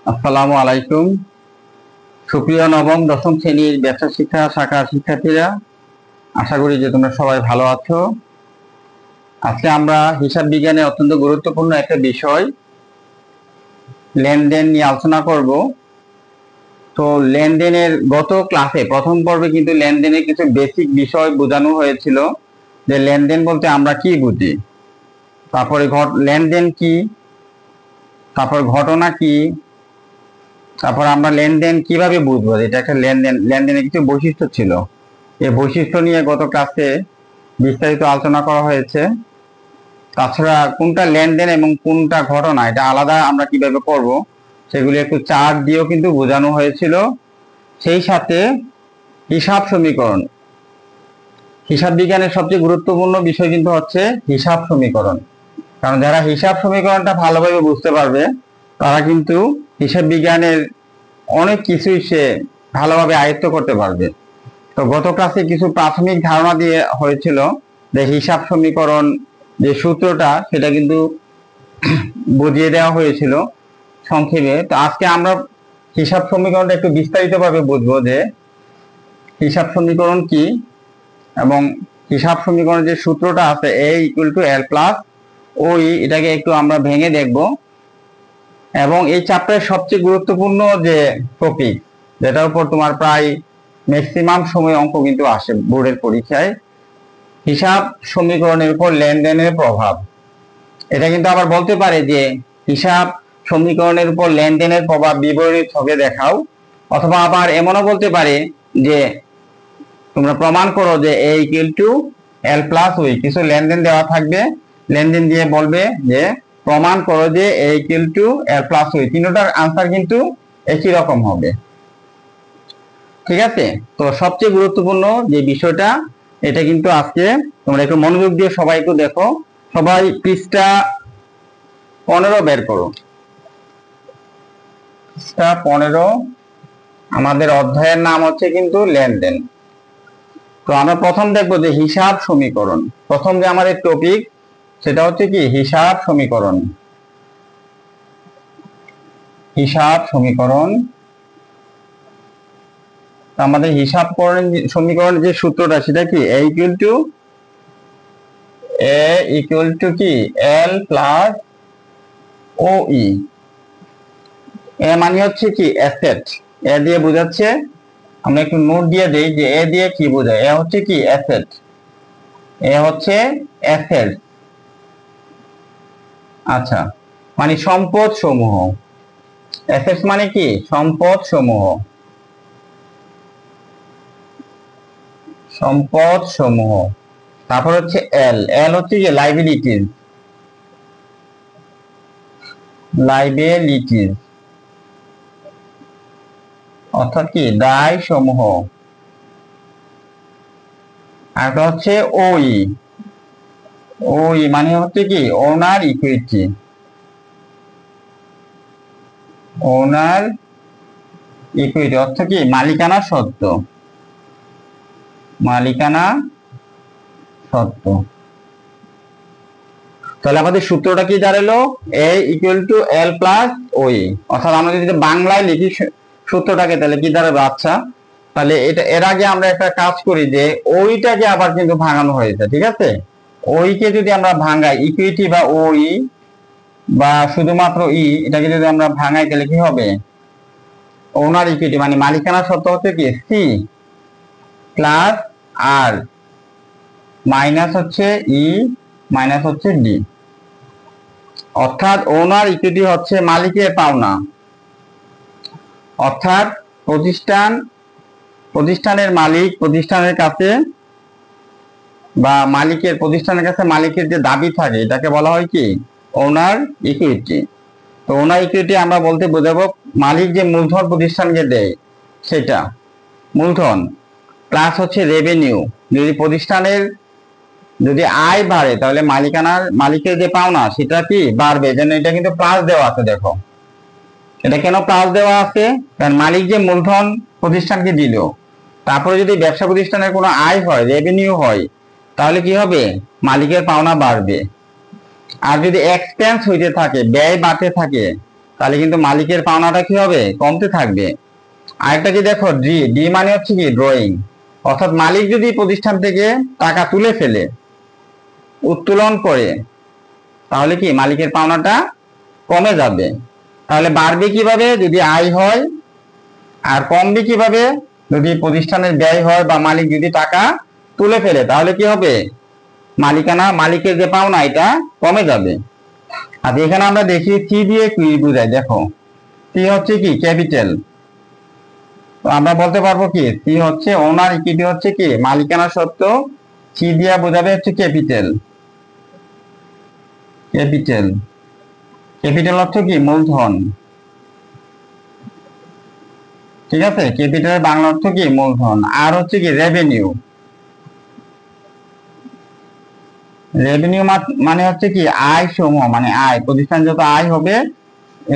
আসসালামু আলাইকুম। সুপ্রিয় নবম দশম শ্রেণীর ব্যবসা শিক্ষা শাখার শিক্ষার্থীরা, আশা করি যে তোমরা সবাই ভালো আছো। আজকে আমরা হিসাব বিজ্ঞানের অত্যন্ত গুরুত্বপূর্ণ একটা বিষয় লেনদেন নিয়ে আলোচনা করব। তো লেনদেনের গত ক্লাসে প্রথম পর্বে কিন্তু লেনদেনের কিছু বেসিক বিষয় বোঝানো হয়েছিল, যে লেনদেন বলতে আমরা কি বুঝি, তারপরে লেনদেন কি, তারপর ঘটনা কি, তারপর আমরা লেনদেন কিভাবে বুঝবো এটা একটা লেনদেনের কিছু বৈশিষ্ট্য ছিল। এই বৈশিষ্ট্য নিয়ে গত ক্লাসে বিস্তারিত আলোচনা করা হয়েছে। তাছাড়া কোনটা লেনদেন এবং কোনটা ঘটনা এটা আলাদা আমরা কিভাবে করব সেগুলি একটু চার্ট দিয়েও কিন্তু বোঝানো হয়েছিল। সেই সাথে হিসাব সমীকরণ, হিসাব বিজ্ঞানের সবচেয়ে গুরুত্বপূর্ণ বিষয় কিন্তু হচ্ছে হিসাব সমীকরণ। কারণ যারা হিসাব সমীকরণটা ভালোভাবে বুঝতে পারবে তারা কিন্তু হিসাব বিজ্ঞানের অনেক কিছুই সে ভালোভাবে আয়ত্ত করতে পারবে। তো গত ক্লাসে কিছু প্রাথমিক ধারণা দিয়ে হয়েছিল যে হিসাব সমীকরণ যে সূত্রটা সেটা কিন্তু বুঝিয়ে দেওয়া হয়েছিল সংক্ষেপে। তো আজকে আমরা হিসাব সমীকরণটা একটু বিস্তারিতভাবে বুঝবো, যে হিসাব সমীকরণ কি এবং হিসাব সমীকরণের যে সূত্রটা আছে a = l + OE, এটাকে একটু আমরা ভেঙে দেখব। এবং এই চ্যাপ্টারের সবচেয়ে গুরুত্বপূর্ণ যে টপিক, যেটার উপর তোমার প্রায় ম্যাক্সিমাম সময় অঙ্ক কিন্তু আসে বোর্ডের পরীক্ষায়, হিসাব সমীকরণের উপর লেনদেনের প্রভাব। এটা কিন্তু আবার বলতে পারে যে হিসাব সমীকরণের উপর লেনদেনের প্রভাব বিবরণী ছকে দেখাও, অথবা আবার এমনও বলতে পারে যে তোমরা প্রমাণ করো যে a = l + OE, কিছু লেনদেন দেওয়া থাকবে, লেনদেন দিয়ে বলবে যে প্রমাণ করো যে a = l + OE। তিনটার আনসার কিন্তু একই রকম হবে। ঠিক আছে? তো সবচেয়ে গুরুত্বপূর্ণ যে বিষয়টা, এটা কিন্তু আজকে তোমরা একটু মনোযোগ দিয়ে সবাই একটু দেখো। সবাই পৃষ্ঠা 15 বের করো। পৃষ্ঠা 15, আমাদের অধ্যায়ের নাম হচ্ছে কিন্তু লেনদেন। তো আমরা প্রথম দেখবো যে হিসাব সমীকরণ। প্রথম যে আমাদের টপিক সেটা হচ্ছে কি হিসাব সমীকরণ। হিসাব সমীকরণ, আমাদের হিসাব সমীকরণের যে সূত্রটা সেটা কি a = কি l + OE। এ মানে হচ্ছে কি অ্যাসেট, এ দিয়ে বোঝাচ্ছে, আমরা একটু নোট দিয়ে দেই যে এ দিয়ে কি বোঝায়। এ হচ্ছে কি অ্যাসেট, এ হচ্ছে অ্যাসেট। আচ্ছা, মানে সম্পদ সমূহ। অ্যাসেটস মানে কি সম্পদ সমূহ, সম্পদ সমূহ। তারপর হচ্ছে এল, এল হচ্ছে কি লাইবিলিটিজ, লাইবিলিটিজ অর্থাৎ কি দায় সমূহ। আর হচ্ছে ওই, ওই মানে হচ্ছে কি ওনার ইকুইটি, ওনার ইকুইটি অর্থাৎ কি মালিকানা সত্ত্ব, মালিকানা সত্ত্ব। তাহলে আমাদের সূত্রটা কি দাঁড়ালো a = l + OE। অর্থাৎ আমরা যদি বাংলায় লিখি সূত্রটাকে তাহলে কি দাঁড়াবে। আচ্ছা, তাহলে এটা এর আগে আমরা একটা কাজ করি যে ওইটাকে আবার কিন্তু ভাঙানো হয়েছে। ঠিক আছে, ওইকে যদি আমরা ভাঙাই ইকুইটি বা ওই বা শুধুমাত্র ই, এটাকে যদি আমরা ভাঙাই তাহলে কি হবে ওনার ইকুইটি মানে মালিকানা সত্ত্ব হচ্ছে কি সি প্লাস আর মাইনাস হচ্ছে ই মাইনাস হচ্ছে ডি। অর্থাৎ ওনার ইকুইটি হচ্ছে মালিকের পাওনা, অর্থাৎ প্রতিষ্ঠানের মালিক প্রতিষ্ঠানের কাছে বা প্রতিষ্ঠানের কাছে মালিকের যে দাবি থাকে এটাকে বলা হয় কি ওনার ইকুইটি। তো ওনার ইকুইটি আমরা বলতে বোঝাবো মালিক যে মূলধন প্রতিষ্ঠানকে দেয় সেটা মূলধন, প্লাস হচ্ছে রেভিনিউ। যদি প্রতিষ্ঠানের যদি আয় বাড়ে তাহলে মালিকের যে পাওনা সেটা কি বাড়বে, যেন এটা কিন্তু প্লাস দেওয়া আছে। দেখো এটা কেন প্লাস দেওয়া আছে, কারণ মালিক যে মূলধন প্রতিষ্ঠানকে দিল, তারপরে যদি ব্যবসা প্রতিষ্ঠানের কোনো আয় হয় রেভিনিউ হয় তাহলে কি হবে মালিকের পাওনা বাড়বে। আর যদি এক্সপেন্স হইতে থাকে ব্যয় বাড়তে থাকে তাহলে কিন্তু মালিকের পাওনাটা কি হবে, কমতে থাকবে। আরেকটা কি দেখো, ডি ডি মানে হচ্ছে কি ড্রয়িং, অর্থাৎ মালিক যদি প্রতিষ্ঠান থেকে টাকা তুলে ফেলে, উত্তোলন করে, তাহলে কি মালিকের পাওনাটা কমে যাবে। তাহলে বাড়বে কিভাবে, যদি আয় হয়, আর কমবে কিভাবে, যদি প্রতিষ্ঠানের ব্যয় হয় বা মালিক যদি টাকা তুলে ফেলে, তাহলে কি হবে, মালিকের যে পাওনা এটা কমে যাবে। আর এখানে আমরা দেখি সি দিয়ে কি বোঝায়, দেখো সি হচ্ছে কি ক্যাপিটাল। তো আমরা বলতে পারবো কি সি হচ্ছে ওনার ইকুইটি, হচ্ছে কি মালিকানা সত্ত্ব, সি দিয়ে বোঝাবে হচ্ছে ক্যাপিটাল। ক্যাপিটাল ক্যাপিটাল অর্থ কি মূলধন, ঠিক আছে। ক্যাপিটালের বাংলা অর্থ কি মূলধন। আর হচ্ছে কি রেভিনিউ, রেভিনিউ মানে হচ্ছে কি আয় সমূহ, মানে আয়, প্রতিষ্ঠান যত আয় হবে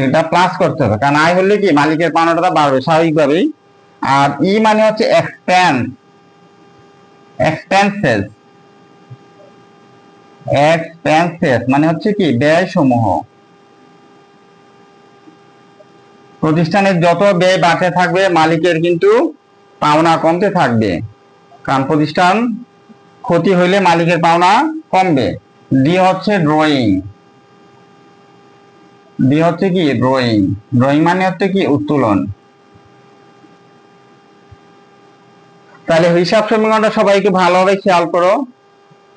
এটা প্লাস করতে হবে, কারণ আয় হলে কি মালিকের পাওনাটা বাড়বে স্বাভাবিকভাবেই। আর ই মানে হচ্ছে এক্সপেন্সেস, মানে হচ্ছে কি ব্যয় সমূহ। প্রতিষ্ঠানের যত ব্যয় বাড়তে থাকবে মালিকের কিন্তু পাওনা কমতে থাকবে, কারণ প্রতিষ্ঠান ক্ষতি হইলে মালিকের পাওনা কমবে। ডি হচ্ছে ড্রয়িং, ডি হচ্ছে কি ড্রয়িং, ড্রয়িং মানে হচ্ছে কি উত্তোলন। তাহলে হিসাব সমীকরণটা সবাইকে ভালোভাবে খেয়াল করো।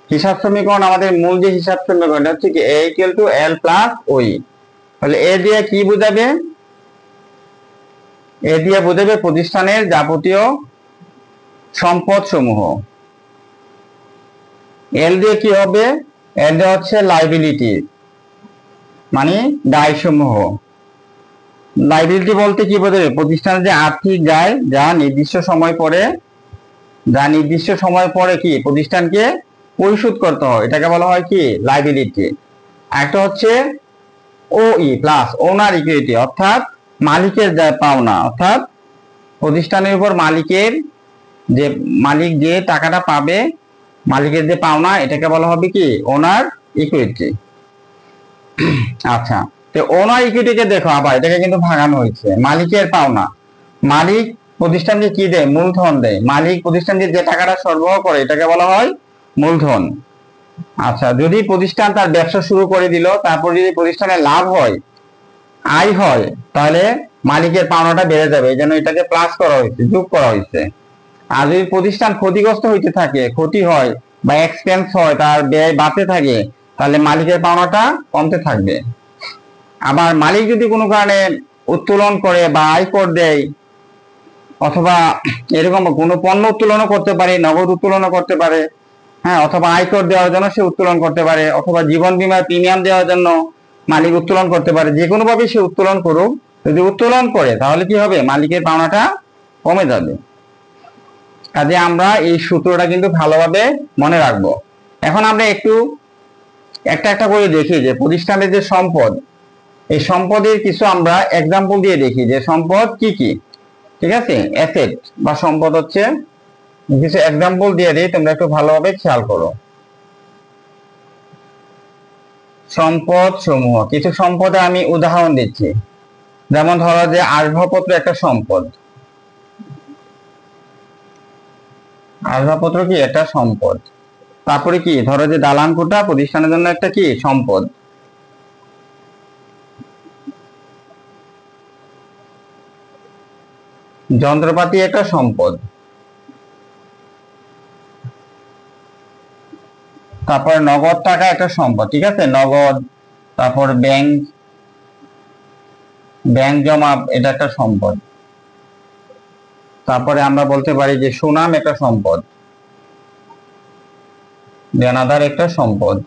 হিসাব সমীকরণ, আমাদের মূল যে হিসাব সমীকরণটা হচ্ছে কি এ ইকুয়াল টু এল প্লাস ওই। তাহলে এ দিয়ে কি বোঝাবে, এ দিয়ে বোঝাবে প্রতিষ্ঠানের যাবতীয় সম্পদ সমূহ। এল দিয়ে কি হবে, এল দিয়ে হচ্ছে লাইবিলিটি, মানে দায় সমূহ। লাইবিলিটি বলতে কি বোঝাবে, প্রতিষ্ঠানের যে আর্থিক দায় যা নির্দিষ্ট সময় পরে কি প্রতিষ্ঠানকে পরিশোধ করতে হয়, এটাকে বলা হয় কি লাইবিলিটি। একটা হচ্ছে ও ই প্লাস ওনার ইকুইটি, অর্থাৎ মালিকের যা পাওনা, অর্থাৎ প্রতিষ্ঠানের উপর মালিক যে টাকাটা পাবে, মালিকের যে পাওনা, এটাকে বলা হবে কি ওনার ইকুইটি। আচ্ছা, তো ওনার ইকুইটিকে দেখো, আবার এটাকে কিন্তু ভাঙানো হয়েছে। মালিকের পাওনা, মালিক প্রতিষ্ঠানকে কি দেয়, মূলধন দেয়। মালিক প্রতিষ্ঠানকে যে টাকাটা সরবরাহ করে এটাকে বলা হয় মূলধন। আচ্ছা, যদি প্রতিষ্ঠান তার ব্যবসা শুরু করে দিল, তারপর যদি প্রতিষ্ঠানের লাভ হয়, আয় হয়, তাহলে মালিকের পাওনাটা বেড়ে যাবে, এই জন্য এটাকে প্লাস করা হয়েছে, যোগ করা হয়েছে। আর যদি প্রতিষ্ঠান ক্ষতিগ্রস্ত হইতে থাকে, ক্ষতি হয় বা এক্সপেন্স হয়, তার ব্যয় বাড়তে থাকে, তাহলে মালিকের পাওনাটা কমতে থাকবে। আবার মালিক যদি কোনো কারণে উত্তোলন করে বা আয়কর দেয়, অথবা এরকম কোনো পণ্য উত্তোলনও করতে পারে, নগদ উত্তোলনও করতে পারে, হ্যাঁ, অথবা আয়কর দেওয়ার জন্য সে উত্তোলন করতে পারে, অথবা জীবন বীমার প্রিমিয়াম দেওয়ার জন্য মালিক উত্তোলন করতে পারে। যে কোনো ভাবে সে উত্তোলন করুক, যদি উত্তোলন করে তাহলে কি হবে, মালিকের পাওনাটা কমে যাবে। কাজে আমরা এই সূত্রটা কিন্তু ভালোভাবে মনে রাখবো। এখন আমরা একটা একটা করে দেখি যে প্রতিষ্ঠানের যে সম্পদ, এই সম্পদের কিছু আমরা এক্সাম্পল দিয়ে দেখি যে সম্পদ কি কি। ঠিক আছে, অ্যাসেট বা সম্পদ হচ্ছে, কিছু এক্সাম্পল দিয়ে দিই, তোমরা একটু ভালোভাবে খেয়াল করো। সম্পদ সমূহ, কিছু সম্পদে আমি উদাহরণ দিচ্ছি। যেমন ধরো যে আসবাবপত্র একটা সম্পদ, আসবাবপত্র কি একটা সম্পদ। তারপরে কি ধরো যে দালান কোঠা প্রতিষ্ঠানের জন্য একটা কি সম্পদ। যন্ত্রপাতি একটা সম্পদ। তারপরে নগদ টাকা একটা সম্পদ, ঠিক আছে, নগদ। তারপর ব্যাংক জমা, এটা একটা সম্পদ। তারপরে আমরা বলতে পারি যে সুনাম একটা সম্পদ, দেনাদার একটা সম্পদ,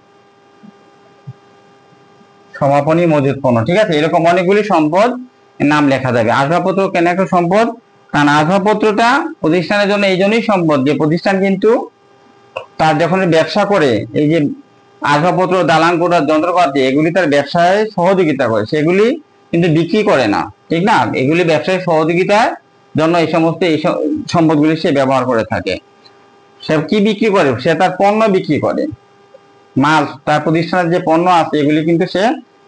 সমাপনী মজুত পণ্য, ঠিক আছে। এরকম অনেকগুলি সম্পদ নাম লেখা যাবে। আসবাবপত্র কেন একটা সম্পদ, কারণ আসবাবপত্রটা প্রতিষ্ঠানের জন্য এই জন্যই সম্পদ যে প্রতিষ্ঠান কিন্তু তার যখন ব্যবসা করে, এই যে আসবাবপত্র, দালান কোঠা, যন্ত্রপাতি, এগুলি তার ব্যবসায় সহযোগিতা করে, সেগুলি কিন্তু বিক্রি করে না, ঠিক না। এগুলি ব্যবসায় সহযোগিতার জন্য এই সম্পদগুলি সে ব্যবহার করে থাকে। সে কি বিক্রি করে, সে তার পণ্য বিক্রি করে, মাল, তার প্রতিষ্ঠানের যে পণ্য আছে এগুলি কিন্তু সে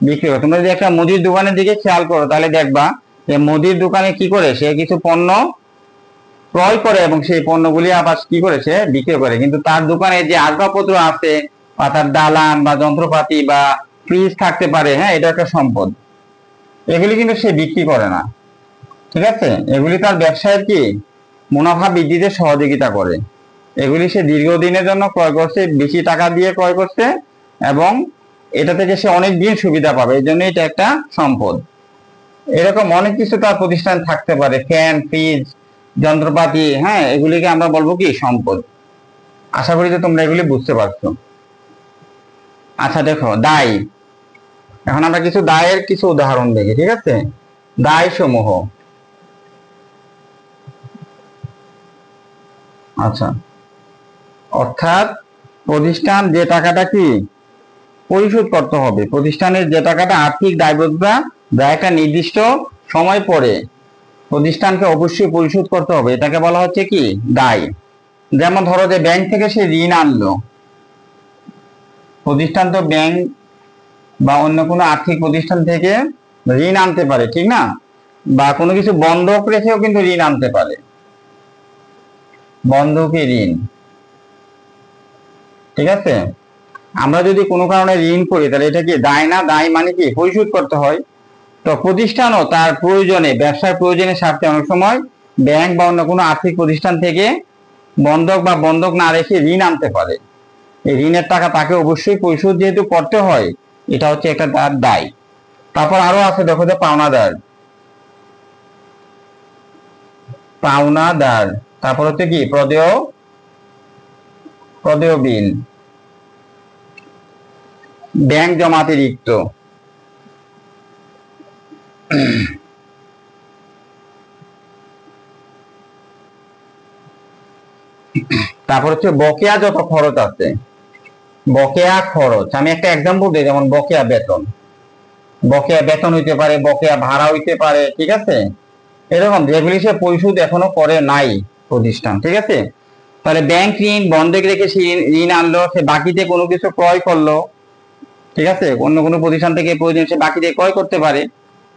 বিক্রি করে। তোমরা যদি একটা মুদির দোকানের দিকে খেয়াল করো তাহলে দেখবা যে মুদির দোকানে কি করে, সে কিছু পণ্য ক্রয় করে এবং সেই পণ্যগুলি আবার কি করেছে, বিক্রি করে। কিন্তু তার দোকানে যে আসবাবপত্র আছে বা তার দালান বা যন্ত্রপাতি বা ফ্রিজ থাকতে পারে, হ্যাঁ, এটা একটা সম্পদ, এগুলি কিন্তু সে বিক্রি করে না। ঠিক আছে, এগুলি তার ব্যবসায়ের কি মুনাফা বৃদ্ধিতে সহযোগিতা করে। এগুলি সে দীর্ঘদিনের জন্য ক্রয় করছে, বেশি টাকা দিয়ে ক্রয় করছে এবং এটা থেকে সে অনেক দিন সুবিধা পাবে, এই জন্য এটা একটা সম্পদ। এরকম অনেক কিছু তার প্রতিষ্ঠান থাকতে পারে, ফ্যান, ফ্রিজ, যন্ত্রপাতি, হ্যাঁ, এগুলিকে আমরা বলবো কি সম্পদ। আশা করি যে তোমরা এগুলি বুঝতে পারছো। আচ্ছা দেখো, দায়। এখন আমরা কিছু দায়ের কিছু উদাহরণ দেখি। ঠিক আছে, দায় সমূহ। আচ্ছা, অর্থাৎ প্রতিষ্ঠান যে টাকাটা কি পরিশোধ করতে হবে, প্রতিষ্ঠানের যে টাকাটা আর্থিক দায়বদ্ধতা যা একটা নির্দিষ্ট সময় পরে প্রতিষ্ঠানকে অবশ্যই পরিশোধ করতে হবে, এটাকে বলা হচ্ছে কি দায়। যেমন ধরো যে ব্যাংক থেকে সে ঋণ আনলো, প্রতিষ্ঠান তো ব্যাংক বা অন্য কোনো আর্থিক প্রতিষ্ঠান থেকে ঋণ আনতে পারে, ঠিক না? বা কোনো কিছু বন্ধক রেখেও কিন্তু ঋণ আনতে পারে, বন্ধকি ঋণ। ঠিক আছে, আমরা যদি কোনো কারণে ঋণ করি তাহলে এটা কি দায় না? দায় মানে কি পরিশোধ করতে হয়। তো প্রতিষ্ঠানও তার প্রয়োজনে, ব্যবসার প্রয়োজনের স্বার্থে অনেক সময় ব্যাংক বা অন্য কোনো আর্থিক প্রতিষ্ঠান থেকে বন্ধক বা বন্ধক না রেখে ঋণ আনতে পারে। এই ঋণের টাকা তাকে অবশ্যই পরিশোধ যেহেতু করতে হয়, এটা হচ্ছে একটা তার দায়। তারপর আরো আছে, দেখো যে পাওনাদার। পাওনাদার, তারপর হচ্ছে কি প্রদেয়, প্রদেয় বিল, ব্যাংক জমাতিরিক্ত, তারপর হচ্ছে বকেয়া যত খরচ আছে, বকেয়া খরচ। আমি একটা এক্সাম্পল দিই, যেমন বকেয়া বেতন, বকেয়া বেতন হইতে পারে, বকেয়া ভাড়া হইতে পারে। ঠিক আছে, এরকম যেগুলি সে পরিশোধ এখনো করে নাই প্রতিষ্ঠান। ঠিক আছে, তাহলে ব্যাংক ঋণ বন্ধক রেখে সে ঋণ আনলো, সে বাকিতে কোনো কিছু ক্রয় করলো। ঠিক আছে, অন্য কোনো প্রতিষ্ঠান থেকে প্রয়োজন সে বাকিতে ক্রয় করতে পারে,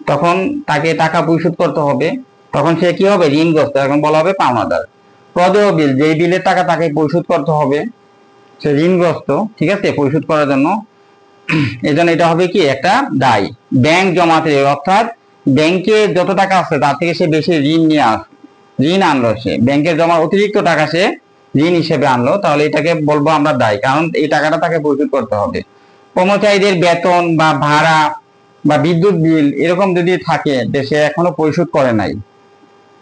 তখন তাকে টাকা পরিশোধ করতে হবে, তখন সে কি হবে, ঋণগ্রস্ত, এখন বলা হবে পাওনাদার। প্রদেয় বিল, যেই বিলের টাকা তাকে পরিশোধ করতে হবে, সে ঋণগ্রস্ত। ঠিক আছে, পরিশোধ করার জন্য, এই জন্য এটা হবে কি একটা দায়। ব্যাংক জমাতে, অর্থাৎ ব্যাংকে যত টাকা আছে তার থেকে সে বেশি ঋণ নিয়ে ঋণ আনলো, সে ব্যাংকের জমা অতিরিক্ত টাকা সে ঋণ হিসেবে আনলো, তাহলে এটাকে বলবো আমরা দায়, কারণ এই টাকাটা তাকে পরিশোধ করতে হবে। কর্মচারীদের বেতন বা ভাড়া বা বিদ্যুৎ বিল এরকম যদি থাকে যে সে এখনো পরিশোধ করে নাই,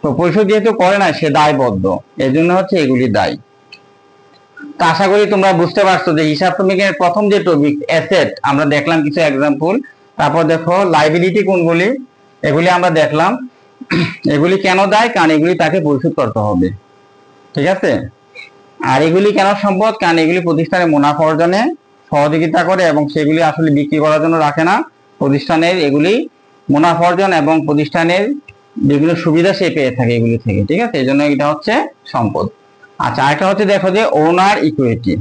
তো পরিশোধ যেহেতু করে নাই সে দায়বদ্ধ, এই জন্য হচ্ছে এগুলি দায়। তো আশা করি তোমরা বুঝতে পারছো যে হিসাব বিজ্ঞানের প্রথম যে টপিক অ্যাসেট, আমরা দেখলাম কিছু এক্সাম্পল। তারপর দেখো লাইবিলিটি কোনগুলি, এগুলি আমরা দেখলাম। এগুলি কেন দায়? কারণ এগুলি তাকে পরিশোধ করতে হবে। ঠিক আছে, আর এগুলি কেন সম্পদ? কারণ এগুলি প্রতিষ্ঠানের মুনাফা অর্জনে সহযোগিতা করে এবং সেগুলি আসলে বিক্রি করার জন্য রাখে না, প্রতিষ্ঠানের এগুলি মুনাফা অর্জন এবং প্রতিষ্ঠানের বিভিন্ন সুবিধা সে পেয়ে থাকে এগুলি থেকে। ঠিক আছে, এই জন্য এটা হচ্ছে সম্পদ। আচ্ছা, আরেকটা হচ্ছে দেখো যে ওনার ইকুইটি।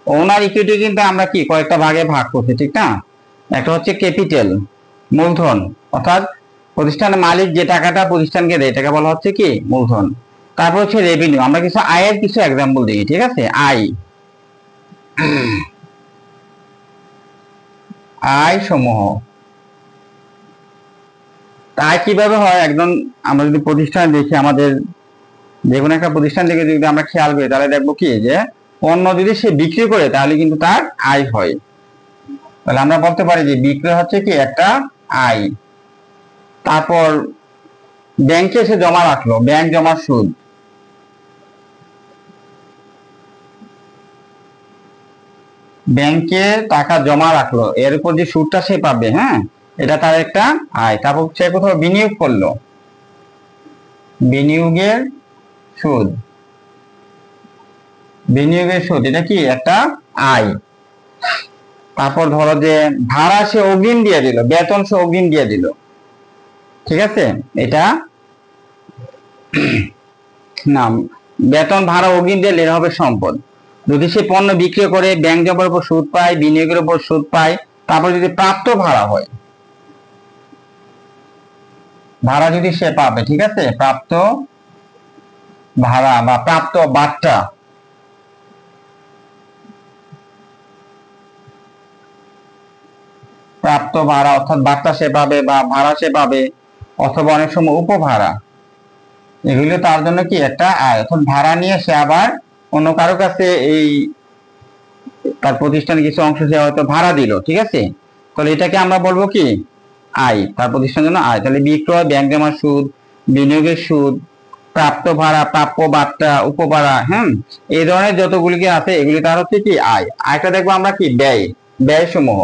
ওনার ইকুইটি কিন্তু আমরা কি কয়েকটা ভাগে ভাগ করছি, ঠিক না? একটা হচ্ছে ক্যাপিটাল, মূলধন, অর্থাৎ প্রতিষ্ঠানের মালিক যে টাকাটা প্রতিষ্ঠানকে দেয় এটাকে বলা হচ্ছে কি মূলধন। তারপর হচ্ছে রেভিনিউ, আমরা কিছু আয়ের কিছু এক্সাম্পল দিই। ঠিক আছে, আয়, আয় সমূহ। আয় কিভাবে হয়, একজন আমরা যদি প্রতিষ্ঠান দেখি, আমাদের যে কোনো একটা প্রতিষ্ঠান থেকে যদি আমরা খেয়াল করি তাহলে দেখবো কি যে পণ্য যদি সে বিক্রি করে তাহলে কিন্তু তার আয় হয়। তাহলে আমরা বলতে পারি যে বিক্রয় হচ্ছে কি একটা আয়। তারপর ব্যাংকে সে জমা রাখলো, ব্যাংক জমার সুদ, ব্যাংকে টাকা জমা রাখলো, এর উপর যে সুদটা সে পাবে, হ্যাঁ, এটা তার একটা আয়। তারপর সে কোথাও বিনিয়োগ করলো, বিনিয়োগের সুদ, বিনিয়োগের সুদ, এটা কি একটা আয়। তারপর ধরো যে ভাড়া সে অগ্রিম দিয়ে দিল, বেতন সে অগ্রিম দিয়ে দিল। ঠিক আছে, এটা না, বেতন ভাড়া অগ্রিম দিলে এটা হবে সম্পদ। যদি সে পণ্য বিক্রি করে ব্যাংক জমার উপর সুদ পায়, বিনিয়োগের উপর সুদ পায়, তারপর যদি প্রাপ্ত ভাড়া হয়, ভাড়া যদি সে পাবে, ঠিক আছে, প্রাপ্ত ভাড়া বা প্রাপ্ত বাট্টা, প্রাপ্ত ভাড়া অর্থাৎ বাট্টা সে পাবে বা ভাড়া সে পাবে, অথবা অনেক সময় উপভাড়া, এগুলো তার জন্য কি একটা আয়। অর্থাৎ ভাড়া নিয়ে সে আবার অন্য কারো কাছে এই তার প্রতিষ্ঠানের কিছু অংশ সে হয়তো ভাড়া দিল, ঠিক আছে, তাহলে এটাকে আমরা বলবো কি আয়, তার প্রতিষ্ঠানের জন্য আয়। তাহলে বিক্রয়, ব্যাংক জমার সুদ, বিনিয়োগের সুদ, প্রাপ্ত ভাড়া, প্রাপ্য বাট্টা, উপভাড়া, হ্যাঁ, এই ধরনের যতগুলি কি আছে এগুলি তার হচ্ছে কি আয়। আরেকটা দেখবো আমরা কি ব্যয়, ব্যয় সমূহ,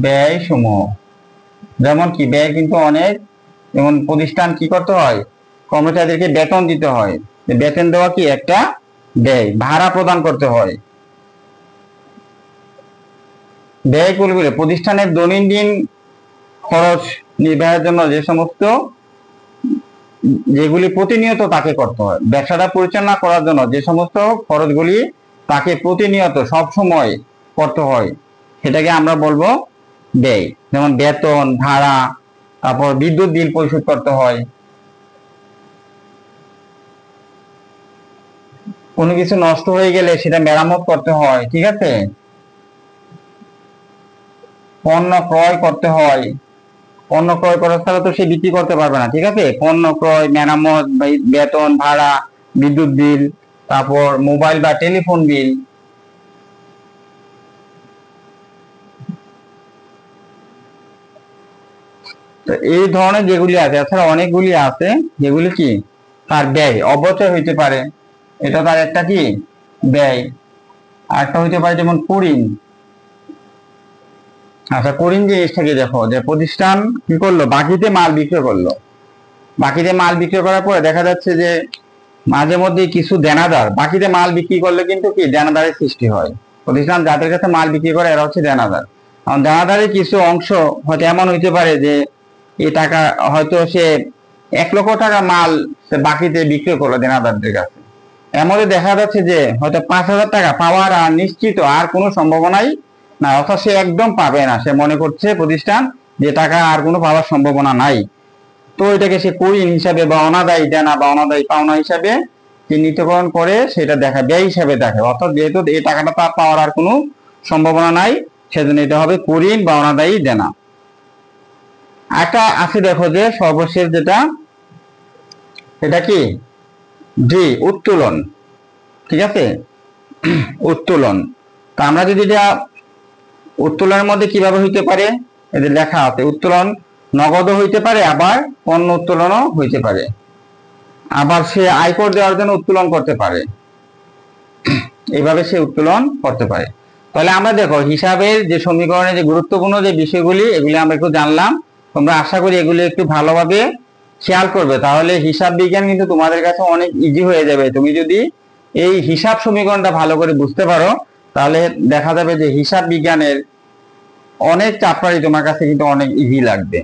ব্যয় সমূহ, যেমন কি ব্যয় কিন্তু অনেক, যেমন প্রতিষ্ঠান কি করতে হয়, কর্মচারীদেরকে বেতন দিতে হয়, বেতন দেওয়া কি একটা ব্যয়, ভাড়া প্রদান করতে হয়। ব্যয়গুলি প্রতিষ্ঠানের দৈনন্দিন খরচ নির্বাহের জন্য যে সমস্ত, যেগুলি প্রতিনিয়ত তাকে করতে হয়, ব্যবসাটা পরিচালনা করার জন্য যে সমস্ত খরচগুলি তাকে প্রতিনিয়ত সব সময় করতে হয়, সেটাকে আমরা বলবো ব্যয়। যেমন বেতন, ভাড়া, তারপর বিদ্যুৎ বিল পরিশোধ করতে হয়, কোনো কিছু নষ্ট হয়ে গেলে সেটা মেরামত করতে হয়, ঠিক আছে, পণ্য ক্রয় করতে হয়, পণ্য ক্রয় করা ছাড়া তো সে বিক্রি করতে পারবে না, ঠিক আছে, পণ্য ক্রয়, মেরামত, বেতন, ভাড়া, বিদ্যুৎ বিল, তারপর মোবাইল বা টেলিফোন বিল। তো এই ধরনের যেগুলি আছে, এছাড়া অনেকগুলি আছে যেগুলি কি তার ব্যয়, অপচয় হইতে পারে, এটা তার একটা কি ব্যয়। আর একটা হইতে পারে যেমন কুড়িন। আচ্ছা, কুড়িন জিনিসটাকে দেখো, যে প্রতিষ্ঠান কি করলো, বাকিতে মাল বিক্রি করলো, বাকিতে মাল বিক্রি করার পরে দেখা যাচ্ছে যে মাঝে মধ্যে কিছু দেনাদার, বাকিতে মাল বিক্রি করলে কিন্তু কি দেনাদারের সৃষ্টি হয়। প্রতিষ্ঠান যাদের কাছে মাল বিক্রি করে এরা হচ্ছে দেনাদার। কারণ দেনাদারের কিছু অংশ হয়তো এমন হইতে পারে যে এই টাকা হয়তো সে 1 লক্ষ টাকা মাল সে বাকিতে বিক্রি করলো দেনাদারদের কাছে, এমন দেখা যাচ্ছে যে হয়তো 5,000 টাকা পাওয়ার আর নিশ্চিত আর কোনো সম্ভাবনাই না, অর্থাৎ সে একদম পাবে না, সে মনে করছে প্রতিষ্ঠান যে টাকা আর কোনো পাওয়ার সম্ভাবনা নাই। তো এটাকে সে কুইন হিসাবে বা অনাদায়ী দেনা বা অনাদায়ী পাওনা হিসাবে চিহ্নিতকরণ করে সেটা দেখা ব্যয় হিসাবে দেখে, অর্থাৎ যেহেতু এই টাকাটা তার পাওয়ার আর কোনো সম্ভাবনা নাই, সেজন্য এটা হবে কুরিন বা অনাদায়ী দেনা। একটা আছে দেখো যে সর্বশেষ যেটা, এটা কি ডি, উত্তোলন, ঠিক আছে, উত্তোলন। তা আমরা যদি এটা উত্তোলনের মধ্যে কিভাবে হইতে পারে, এদের লেখা আছে, উত্তোলন নগদও হইতে পারে, আবার পণ্য উত্তোলনও হইতে পারে, আবার সে আয়কর দেওয়ার জন্য উত্তোলন করতে পারে, এইভাবে সে উত্তোলন করতে পারে। তাহলে আমরা দেখো হিসাবের যে সমীকরণের যে গুরুত্বপূর্ণ যে বিষয়গুলি এগুলি আমরা একটু জানলাম, তোমরা আশা করি এগুলি একটু ভালোভাবে খেয়াল করবে, তাহলে হিসাব বিজ্ঞান কিন্তু তোমাদের কাছে অনেক ইজি হয়ে যাবে। তুমি যদি এই হিসাব সমীকরণটা ভালো করে বুঝতে পারো তাহলে দেখা যাবে যে হিসাব বিজ্ঞানের অনেক চ্যাপ্টারই তোমার কাছে কিন্তু অনেক ইজি লাগবে।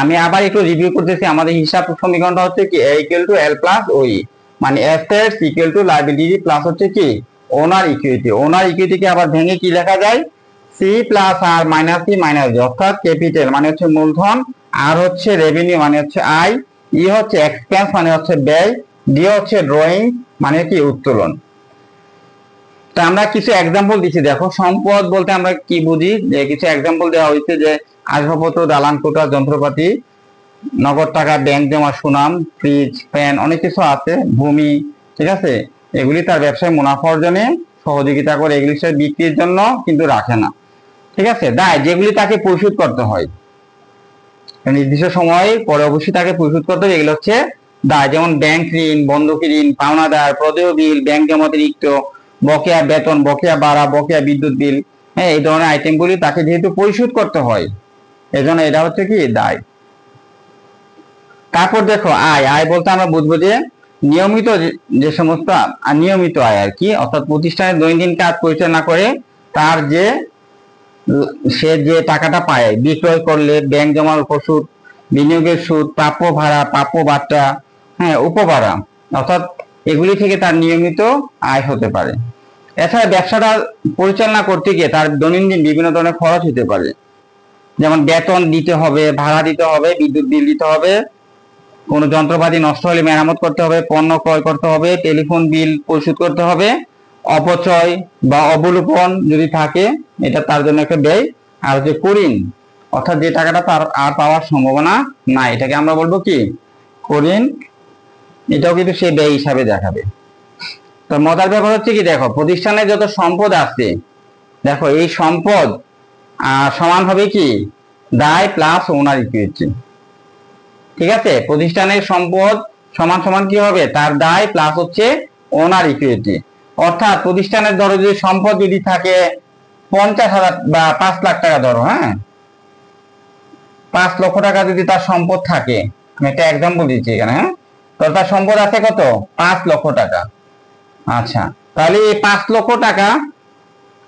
আমি আবার একটু রিভিউ করতেছি, আমাদের হিসাব সমীকরণটা হচ্ছে কি A equal to L plus OE, মানে assets equal to liability plus হচ্ছে কি ওনার ইকুইটি। ওনার ইকুইটিকে আবার ভেঙে কি লেখা যায়, সি প্লাস আর মাইনাস সি মাইনাস ডি, অর্থাৎ ক্যাপিটাল মানে হচ্ছে মূলধন, আর হচ্ছে রেভিনিউ মানে হচ্ছে আয়, ই হচ্ছে এক্সপেন্স মানে হচ্ছে ব্যয়, ডি হচ্ছে ড্রয়িং মানে কি উত্তোলন। তা আমরা কিছু এক্সাম্পল দিচ্ছি, দেখো সম্পদ বলতে আমরা কি বুঝি, যে কিছু এক্সাম্পল দেওয়া হয়েছে যে আসবাবপত্র, দালান কোঠা, যন্ত্রপাতি, নগদ টাকা, ব্যাংক জমা, সুনাম, ফ্রিজ, ফ্যান, অনেক কিছু আছে, ভূমি, ঠিক আছে, এগুলি তার ব্যবসায় মুনাফা অর্জনে সহযোগিতা করে, এগুলি সে বিক্রির জন্য কিন্তু রাখে না, ঠিক আছে। দায় যেগুলি তাকে পরিশোধ করতে হয় নির্দিষ্ট সময় পরে, অবশ্যই তাকে পরিশোধ করতে হবে, এগুলো হচ্ছে দায়। যেমন ব্যাংক ঋণ, বন্ধকি ঋণ, পাওনাদার, প্রদেয় বিল, ব্যাংক জমা অতিরিক্ত, বকেয়া বেতন, বকেয়া ভাড়া, বকেয়া বিদ্যুৎ বিল, হ্যাঁ, এই ধরনের আইটেমগুলি তাকে যেহেতু পরিশোধ করতে হয় এজন্য এটা হচ্ছে কি দায়। তারপর দেখো আয়, আয় বলতে আমরা বুঝবো যে নিয়মিত যে সমস্ত নিয়মিত আয় আর কি, অর্থাৎ প্রতিষ্ঠানের দৈনন্দিন কাজ পরিচালনা করে তার যে সে যে টাকাটা পায় বিক্রয় করলে, ব্যাংক জমার উপর সুদ, বিনিয়োগের সুদ, প্রাপ্য ভাড়া, প্রাপ্য বাট্টা, হ্যাঁ, উপভাড়া, অর্থাৎ এগুলি থেকে তার নিয়মিত আয় হতে পারে। এছাড়া ব্যবসাটা পরিচালনা করতে গিয়ে তার দৈনন্দিন বিভিন্ন ধরনের খরচ হতে পারে, যেমন বেতন দিতে হবে, ভাড়া দিতে হবে, বিদ্যুৎ বিল দিতে হবে, কোনো যন্ত্রপাতি নষ্ট হলে মেরামত করতে হবে, পণ্য ক্রয় করতে হবে, টেলিফোন বিল পরিশোধ করতে হবে, অপচয় বা অবলোপন যদি থাকে এটা তার জন্য একটা ব্যয়। আর হচ্ছে কুঋণ, অর্থাৎ যে টাকাটা তার আর পাওয়ার সম্ভাবনা নাই, এটাকে আমরা বলবো কি কুঋণ। এটাও কিন্তু সে ব্যয় হিসাবে দেখাবে। তো মজার ব্যাপার হচ্ছে কি, দেখো প্রতিষ্ঠানের যত সম্পদ আছে, দেখো এই সম্পদ সমান হবে কি দায় প্লাস ওনার ইকুইটি। ঠিক আছে, প্রতিষ্ঠানের সম্পদ সমান সমান কি হবে, তার দায় প্লাস হচ্ছে ওনার ইকুইটি। অর্থাৎ প্রতিষ্ঠানের ধরো যদি সম্পদ যদি থাকে 50,000 বা 5 লাখ টাকা, ধরো হ্যাঁ 5 লক্ষ টাকা যদি তার সম্পদ থাকে, আমি একটা এক্সাম্পল দিচ্ছি এখানে, হ্যাঁ তো তার সম্পদ আছে কত, 5 লক্ষ টাকা। আচ্ছা, তাহলে এই 5 লক্ষ টাকা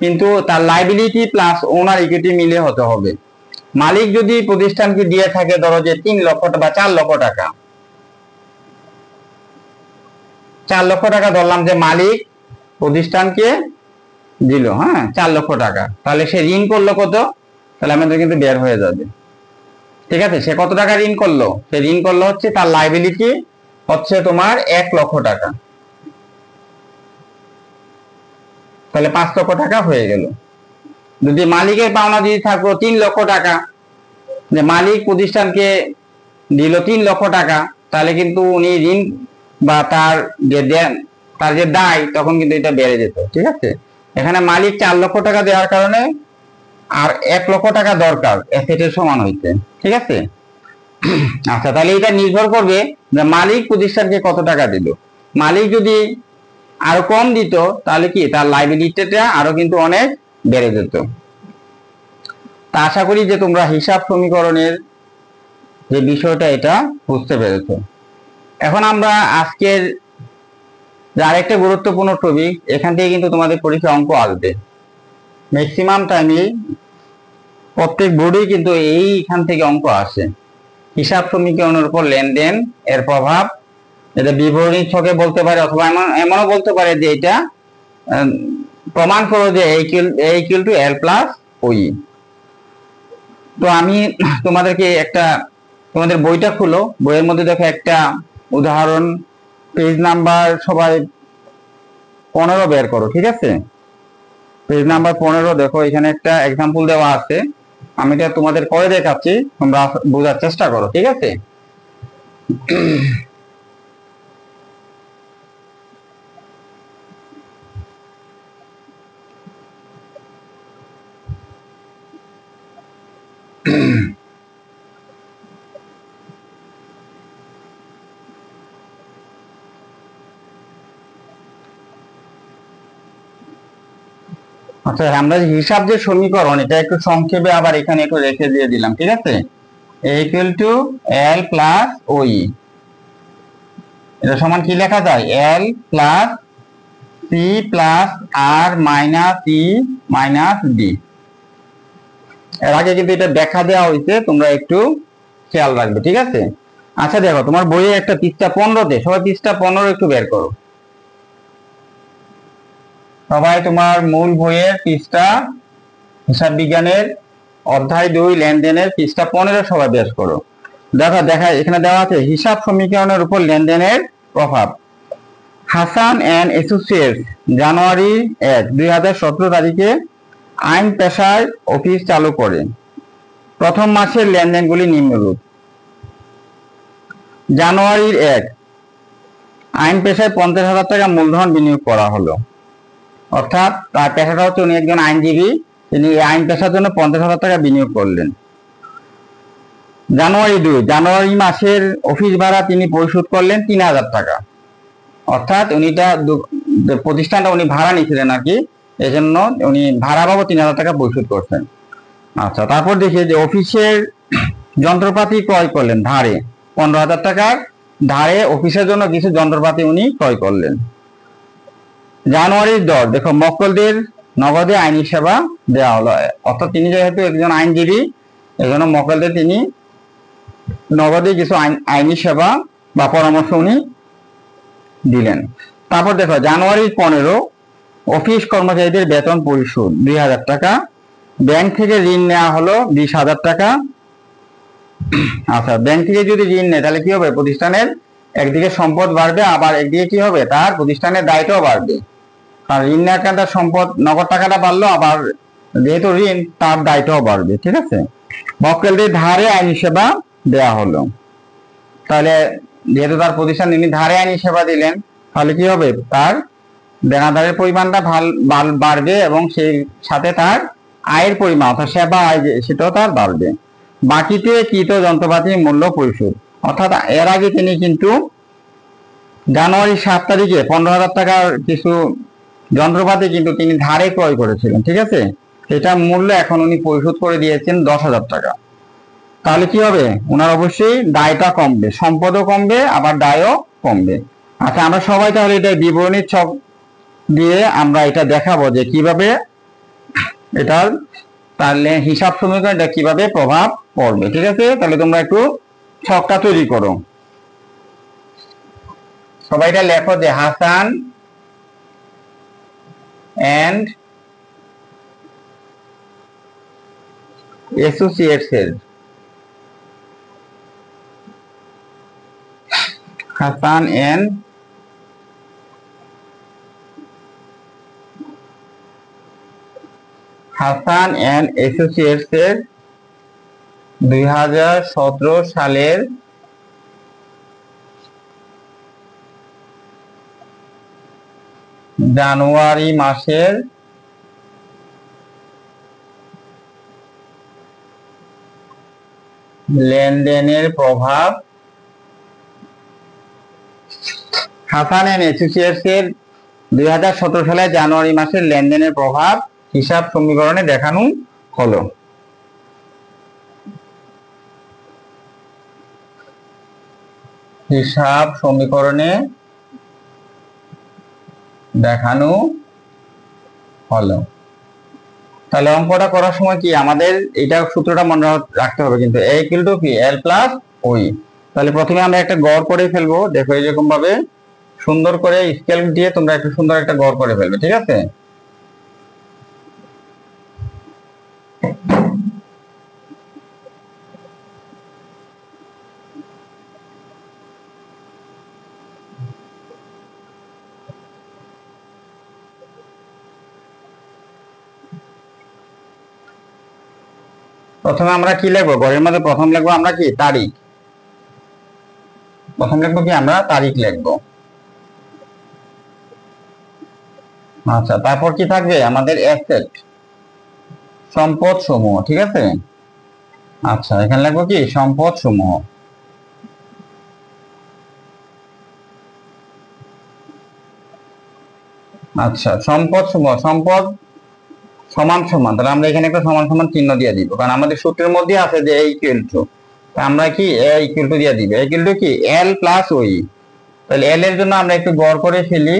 কিন্তু তার লাইবিলিটি প্লাস ওনার ইকুইটি মিলে হতে হবে। মালিক যদি প্রতিষ্ঠানকে দিয়ে থাকে ধরো যে 3 লক্ষ বা 4 লক্ষ টাকা, 4 লক্ষ টাকা ধরলাম যে মালিক প্রতিষ্ঠানকে দিল, হ্যাঁ 4 লক্ষ টাকা, তাহলে সে ঋণ করলো কত, তাহলে আমাদের কিন্তু বের হয়ে যাবে। ঠিক আছে, সে কত টাকা ঋণ করলো, সে ঋণ করলো হচ্ছে তার লাইবিলিটি হচ্ছে তোমার 1 লক্ষ টাকা, তাহলে 5 লক্ষ টাকা হয়ে গেল। যদি মালিকের পাওনা যদি থাকলো 3 লক্ষ টাকা, যে মালিক প্রতিষ্ঠানকে দিল 3 লক্ষ টাকা, তাহলে কিন্তু উনি ঋণ বা তার যে দেন, তার যে দায়, তখন কিন্তু এটা বেড়ে যেত। ঠিক আছে, এখানে মালিক 4 লক্ষ টাকা দেওয়ার কারণে আর 1 লক্ষ টাকা দরকার অ্যাসেটের সমান হইতে। ঠিক আছে, আচ্ছা তাহলে এটা নির্ভর করবে যে মালিক প্রতিষ্ঠানকে কত টাকা দিল। মালিক যদি আরো কম দিত, তাহলে কি তার লাইবিলিটিটা আরো কিন্তু অনেক বেড়ে যেত। তা আশা করি যে তোমরা হিসাব সমীকরণের যে বিষয়টা এটা বুঝতে পেরেছো। এখন আমরা আজকের যে আরেকটা গুরুত্বপূর্ণ টপিক, এখান থেকে কিন্তু তোমাদের পরীক্ষা অঙ্ক আসবে ম্যাক্সিমাম টাইমে, প্রত্যেক বোর্ডেই কিন্তু এইখান থেকে অঙ্ক আসে। হিসাব সমীকরণের উপর লেনদেন এর প্রভাব, এটা বিবরণী ছকে বলতে পারে, অথবা এমনও বলতে পারে যে এটা প্রমাণ করো যে এ ইকুয়াল টু এল প্লাস ওই। তো আমি তোমাদেরকে একটা, তোমাদের বইটা খুলো, বইয়ের মধ্যে দেখো একটা উদাহরণ, পেজ নাম্বার সবাই 15 বের করো। ঠিক আছে, পেজ নাম্বার 15 দেখো, এখানে একটা এক্সাম্পল দেওয়া আছে, আমি এটা তোমাদের করে দেখাচ্ছি, তোমরা বোঝার চেষ্টা করো। ঠিক আছে, আচ্ছা আমরা হিসাব যে সমীকরণ, এটা একটু সংক্ষেপে আবার এখানে একটু রেখে দিয়ে দিলাম। ঠিক আছে, এ ইকুয়াল টু এল প্লাস ওই, এটা সমান কি লেখা যায়, এল প্লাস সি প্লাস আর মাইনাস ই মাইনাস ডি। এর আগে কিন্তু এটা দেখা দেওয়া হয়েছে, তোমরা একটু খেয়াল রাখবে। ঠিক আছে, আচ্ছা দেখো তোমার বইয়ে একটা পৃষ্ঠা 15তে, সবাই পৃষ্ঠা 15 একটু বের করো, সবাই তোমার মূল বইয়ের পৃষ্ঠা, হিসাব বিজ্ঞানের অধ্যায় 2 লেনদেনের পৃষ্ঠা 15 সবাই বের করো। দেখো এখানে দেওয়া আছে হিসাব সমীকরণের উপর লেনদেনের প্রভাব। হাসান এন্ড অ্যাসোসিয়েটস জানুয়ারি 1, 2017 তারিখে আইন পেশায় অফিস চালু করে। প্রথম মাসের লেনদেনগুলি নিম্নরূপ। জানুয়ারির 1 আইন পেশায় 50,000 টাকা মূলধন বিনিয়োগ করা হলো, অর্থাৎ তার পেশাটা হচ্ছে উনি একজন আইনজীবী, তিনি আইন পেশার জন্য 50,000 টাকা বিনিয়োগ করলেন। জানুয়ারি 2 জানুয়ারি মাসের অফিস ভাড়া তিনি পরিশোধ করলেন 3,000 টাকা, অর্থাৎ উনিটা প্রতিষ্ঠানটা উনি ভাড়া নিয়েছিলেন আর কি, এজন্য উনি ভাড়া বাবদ 3,000 টাকা পরিশোধ করছেন। আচ্ছা, তারপর দেখি যে অফিসের যন্ত্রপাতি ক্রয় করলেন ধারে 15,000 টাকার, ধারে অফিসের জন্য কিছু যন্ত্রপাতি উনি ক্রয় করলেন। জানুয়ারির 10 দেখো মক্কেলদের নগদে আইনি সেবা দেওয়া হলো, অর্থাৎ তিনি যেহেতু একজন আইনজীবী, এজন্য মক্কেলদের তিনি নগদে কিছু আইনি সেবা বা পরামর্শ উনি দিলেন। তারপর দেখো জানুয়ারির 15 অফিস কর্মচারীদের বেতন পরিশোধ 2,000 টাকা। ব্যাংক থেকে ঋণ নেওয়া হলো 20,000 টাকা। আচ্ছা, ব্যাংক থেকে যদি ঋণ নেয় তাহলে কি হবে, প্রতিষ্ঠানের একদিকে সম্পদ বাড়বে, আবার একদিকে কি হবে, তার প্রতিষ্ঠানের দায়িত্ব বাড়বে। কারণ ঋণ নেওয়ার কারণে তার সম্পদ নগদ টাকাটা বাড়লো, আবার যেহেতু ঋণ তার দায়িত্বও বাড়বে। ঠিক আছে, মক্কেলদের ধারে আইনি সেবা দেওয়া হলো। তাহলে যেহেতু তার প্রতিষ্ঠান তিনি ধারে আইনি সেবা দিলেন, তাহলে কি হবে, তার দেনাদারের পরিমাণটা বাড়বে এবং সেই সাথে তার আয়ের পরিমাণ অর্থাৎ সেবা আয় সেটাও তার বাড়বে। বাকিতে কৃত যন্ত্রপাতির মূল্য পরিশোধ, অর্থাৎ এর আগে তিনি কিন্তু জানুয়ারি 7 তারিখে 15,000 টাকার কিছু যন্ত্রপাতি কিন্তু তিনি ধারে ক্রয় করেছিলেন। ঠিক আছে, এটা মূল্য এখন উনি পরিশোধ করে দিয়েছেন 10,000 টাকা। তাহলে কি হবে, ওনার অবশ্যই দায়টা কমবে, সম্পদও কমবে, আবার দায়ও কমবে। আচ্ছা, আমরা সবাই তাহলে এটা বিবরণী ছক দিয়ে আমরা এটা দেখাবো যে কিভাবে এটার তাহলে হিসাব সমীকরণ এটা কিভাবে প্রভাব পড়বে। ঠিক আছে, তাহলে তোমরা একটু ছকটা তৈরি করো। সবাই এটা লেখো যে হাসান এন্ড অ্যাসোসিয়েটস এর হাসান এন্ড অ্যাসোসিয়েটস এর 2017 সালের জানুয়ারি মাসের লেনদেনের প্রভাব, হাসান এন্ড অ্যাসোসিয়েটস এর 2017 সালের জানুয়ারি মাসের লেনদেনের প্রভাব হিসাব সমীকরণে দেখানো হলো। হিসাব সমীকরণে দেখানো হলো। তাহলে অঙ্কটা করার সময় কি আমাদের এটা সূত্রটা মনে রাখতে হবে, কিন্তু a ইকুয়াল টু কি l প্লাস ওই। তাহলে প্রথমে আমরা একটা গড় করে ফেলবো। দেখো এরকম ভাবে সুন্দর করে স্কেল দিয়ে তোমরা একটু সুন্দর একটা গড় করে ফেলবে। ঠিক আছে, প্রথমে আমরা কি লিখবো, ঘরের মধ্যে প্রথম লিখবো আমরা কি তারিখ, প্রথম লিখবো কি আমরা তারিখ লিখবো। আচ্ছা, তারপর কি থাকবে আমাদের অ্যাসেট সম্পদ সমূহ। ঠিক আছে, আচ্ছা এখানে লিখবো কি সম্পদ সমূহ। আচ্ছা, সম্পদ সমূহ, সম্পদ সমান সমান, তাহলে আমরা এখানে একটা সমান সমান চিহ্ন দিয়ে দিব, কারণ আমাদের সূত্রের মধ্যে আছে যে a ইকুয়াল টু, আমরা কি a ইকুয়াল টু দিয়ে দিব, a ইকুয়াল টু কি l প্লাস ওই। তাহলে l এর জন্য আমরা একটু গড় করে ফেলি,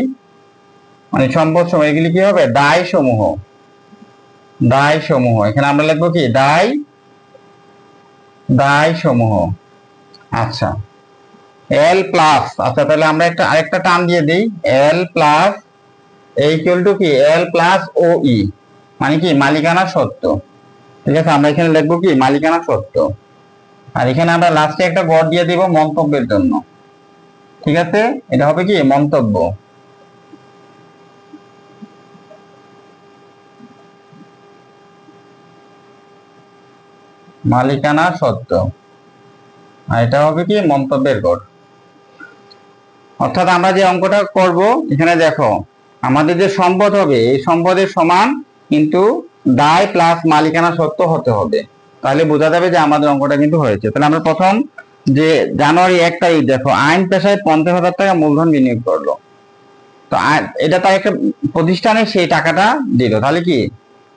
মানে সম্পদ সমূহ, এগুলি কি হবে দায় সমূহ, দায় সমূহ। এখানে আমরা লিখবো কি দায় সমূহ। আচ্ছা, l প্লাস, আচ্ছা তাহলে আমরা একটা আরেকটা টার্ম দিয়ে দিই, l plus a equal to কি l প্লাস ও ই, মানে কি মালিকানা সত্ত্ব। ঠিক আছে, আমরা এখানে লিখবো কি মালিকানা সত্ত্ব, আর এখানে আমরা লাস্টে একটা গড় দিয়ে দিব মন্তব্যের জন্য। ঠিক আছে, এটা হবে কি মন্তব্য। মালিকানা সত্ত্ব, আর এটা হবে কি মন্তব্যের গড়। অর্থাৎ আমরা যে অঙ্কটা করব এখানে দেখো আমাদের যে সম্পদ হবে এই সম্পদের সমান কিন্তু দায় প্লাস মালিকানা সত্ত্ব হতে হবে, তাহলে বোঝা যাবে যে আমাদের অঙ্কটা কিন্তু হয়েছে। তাহলে আমরা প্রথম যে জানুয়ারি 1 তারিখ দেখো আইন পেশায় 50,000 টাকা মূলধন বিনিয়োগ করলো, তো এটা তার একটা প্রতিষ্ঠানে সেই টাকাটা দিল। তাহলে কি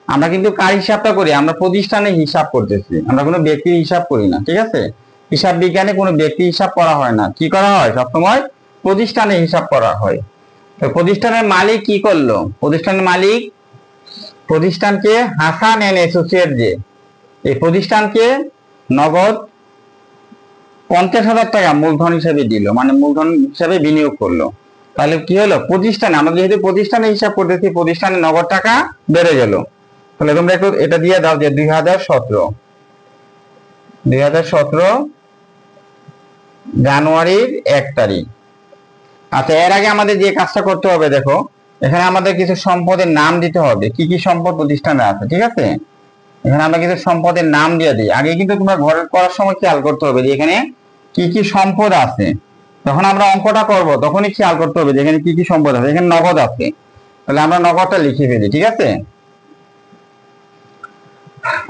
আমরা কিন্তু কার হিসাবটা করি, আমরা প্রতিষ্ঠানে হিসাব করতেছি, আমরা কোনো ব্যক্তির হিসাব করি না। ঠিক আছে, হিসাব বিজ্ঞানে কোনো ব্যক্তি হিসাব করা হয় না, কি করা হয় সবসময় প্রতিষ্ঠানে হিসাব করা হয়। তো প্রতিষ্ঠানের মালিক কি করলো, প্রতিষ্ঠানের মালিক প্রতিষ্ঠানকে হাসান এন্ড অ্যাসোসিয়েট যে এই প্রতিষ্ঠানকে নগদ 50,000 টাকা মূলধন হিসেবে দিল, মানে মূলধন হিসেবে বিনিয়োগ করলো। তাহলে কি হলো, প্রতিষ্ঠানে আমরা যেহেতু প্রতিষ্ঠানে হিসাব করতেছি, প্রতিষ্ঠানে নগদ টাকা বেড়ে গেল। তাহলে তোমরা একটু এটা দিয়ে দাও যে 2017 জানুয়ারির 1 তারিখ। আচ্ছা, এর আগে আমাদের যে কাজটা করতে হবে, দেখো এখানে আমাদের কিছু সম্পদের নাম দিতে হবে, কি কি সম্পদ প্রতিষ্ঠানে আছে। ঠিক আছে, এখানে আমরা কিছু সম্পদের নাম দিয়ে দিই। আগে কিন্তু তোমরা ঘরে করার সময় খেয়াল করতে হবে যে এখানে কি কি সম্পদ আছে। যখন আমরা অঙ্কটা করব তখনই খেয়াল করতে হবে যে এখানে কি কি সম্পদ আছে। এখানে নগদ আছে, তাহলে আমরা নগদটা লিখে ফেলি। ঠিক আছে।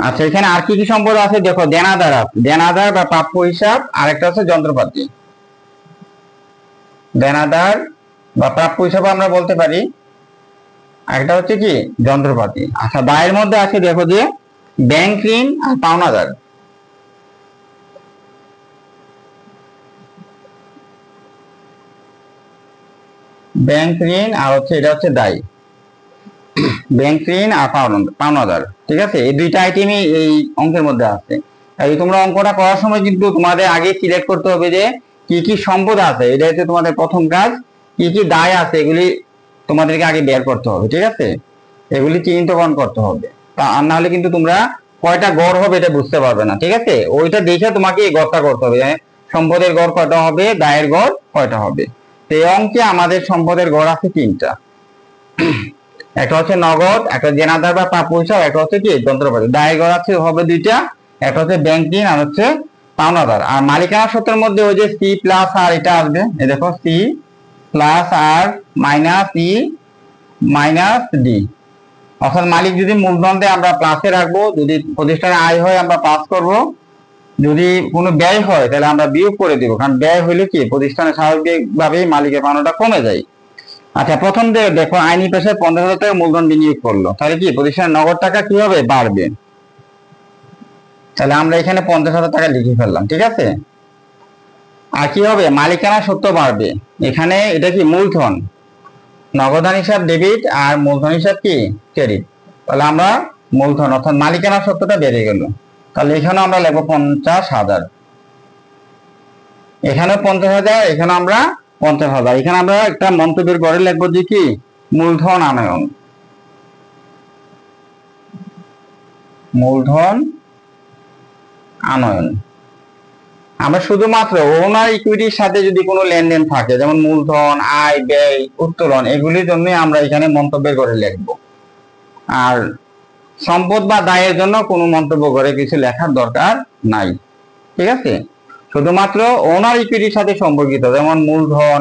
আচ্ছা, এখানে আর কি কি সম্পদ আছে দেখো, দেনাদার আছে, দেনাদার বা প্রাপ্য হিসাব, আরেকটা হচ্ছে যন্ত্রপাতি। দেনাদার বা প্রাপ্য হিসাবে আমরা বলতে পারি, আরেকটা হচ্ছে কি যন্ত্রপাতি। আচ্ছা, দায়ের মধ্যে আছে দেখো যে ব্যাংক ঋণ আর পাওনাদার। ব্যাংক ঋণ আর হচ্ছে এটা হচ্ছে দায়, ব্যাংক ঋণ আর পাওনাদার। ঠিক আছে, এই দুইটা আইটেমই এই অঙ্কের মধ্যে আছে। তাই তোমরা অঙ্কটা করার সময় কিন্তু তোমাদের আগে সিলেক্ট করতে হবে যে কি কি সম্পদ আছে, এটা হচ্ছে তোমাদের প্রথম কাজ। কি কি দায় আছে এগুলি তোমাদেরকে আগে বের করতে হবে। ঠিক আছে, এগুলি চিহ্নিতকরণ করতে হবে, তা আর না হলে কিন্তু তোমরা কয়টা গড় হবে এটা বুঝতে পারবে না। ঠিক আছে, ওইটা দেখে তোমাকে এই গড়টা করতে হবে, সম্পদের গড় কয়টা হবে, দায়ের গড় কয়টা হবে। তো এই অঙ্কে আমাদের সম্পদের গড় আছে 3টা, একটা হচ্ছে নগদ, একটা দেনাদার বা প্রাপ্য হিসাব, একটা হচ্ছে কি যন্ত্রপাতি। দায়ের গড় আছে হবে 2টা, একটা হচ্ছে ব্যাংক ঋণ আর হচ্ছে পাওনাদার। আর মালিকানা সূত্রের মধ্যে ওই যে সি প্লাস আর এটা আসবে, এই দেখো সি প্লাস আর মাইনাস ই মাইনাস ডি। অর্থাৎ মালিক যদি মূলধন দেয় আমরা প্লাসে রাখবো, যদি প্রতিষ্ঠানে আয় হয় আমরা পাস করব, যদি কোনো ব্যয় হয় তাহলে আমরা বিয়োগ করে দিব, কারণ ব্যয় হইলে কি প্রতিষ্ঠানে স্বাভাবিকভাবেই মালিকের পাওনাটা কমে যায়। আচ্ছা, প্রথম দেখো আইনি পেশায় 50,000 টাকা মূলধন বিনিয়োগ করলো, তাহলে কি প্রতিষ্ঠানের নগদ টাকা কি হবে, বাড়বে। তাহলে আমরা এখানে 50,000 টাকা লিখে ফেললাম। ঠিক আছে, আর কি হবে, মালিকানা সত্ত্ব বাড়বে। এখানে এটা কি মূলধন, নগদান হিসাব ডেবিট আর মূলধন হিসাব কি ক্রেডিট। তাহলে আমরা মূলধন অর্থাৎ মালিকানা সত্ত্বটা বেড়ে গেল। তাহলে এখানে আমরা লিখবো 50,000, এখানে 50,000, এখানে আমরা 50,000। এখানে আমরা একটা মন্তব্যের ঘরে লিখবো যে কি মূলধন আনয়ন, মূলধন আনয়ন। আমরা শুধুমাত্র ওনার ইকুইটির সাথে যদি কোনো লেনদেন থাকে, যেমন মূলধন, আয়, ব্যয়, উত্তোলন, এগুলির জন্য আমরা এখানে মন্তব্যের ঘরে লিখবো। আর সম্পদ বা দায়ের জন্য কোনো মন্তব্য করে কিছু লেখার দরকার নাই। ঠিক আছে, শুধুমাত্র ওনার ইকুইটির সাথে সম্পর্কিত, যেমন মূলধন,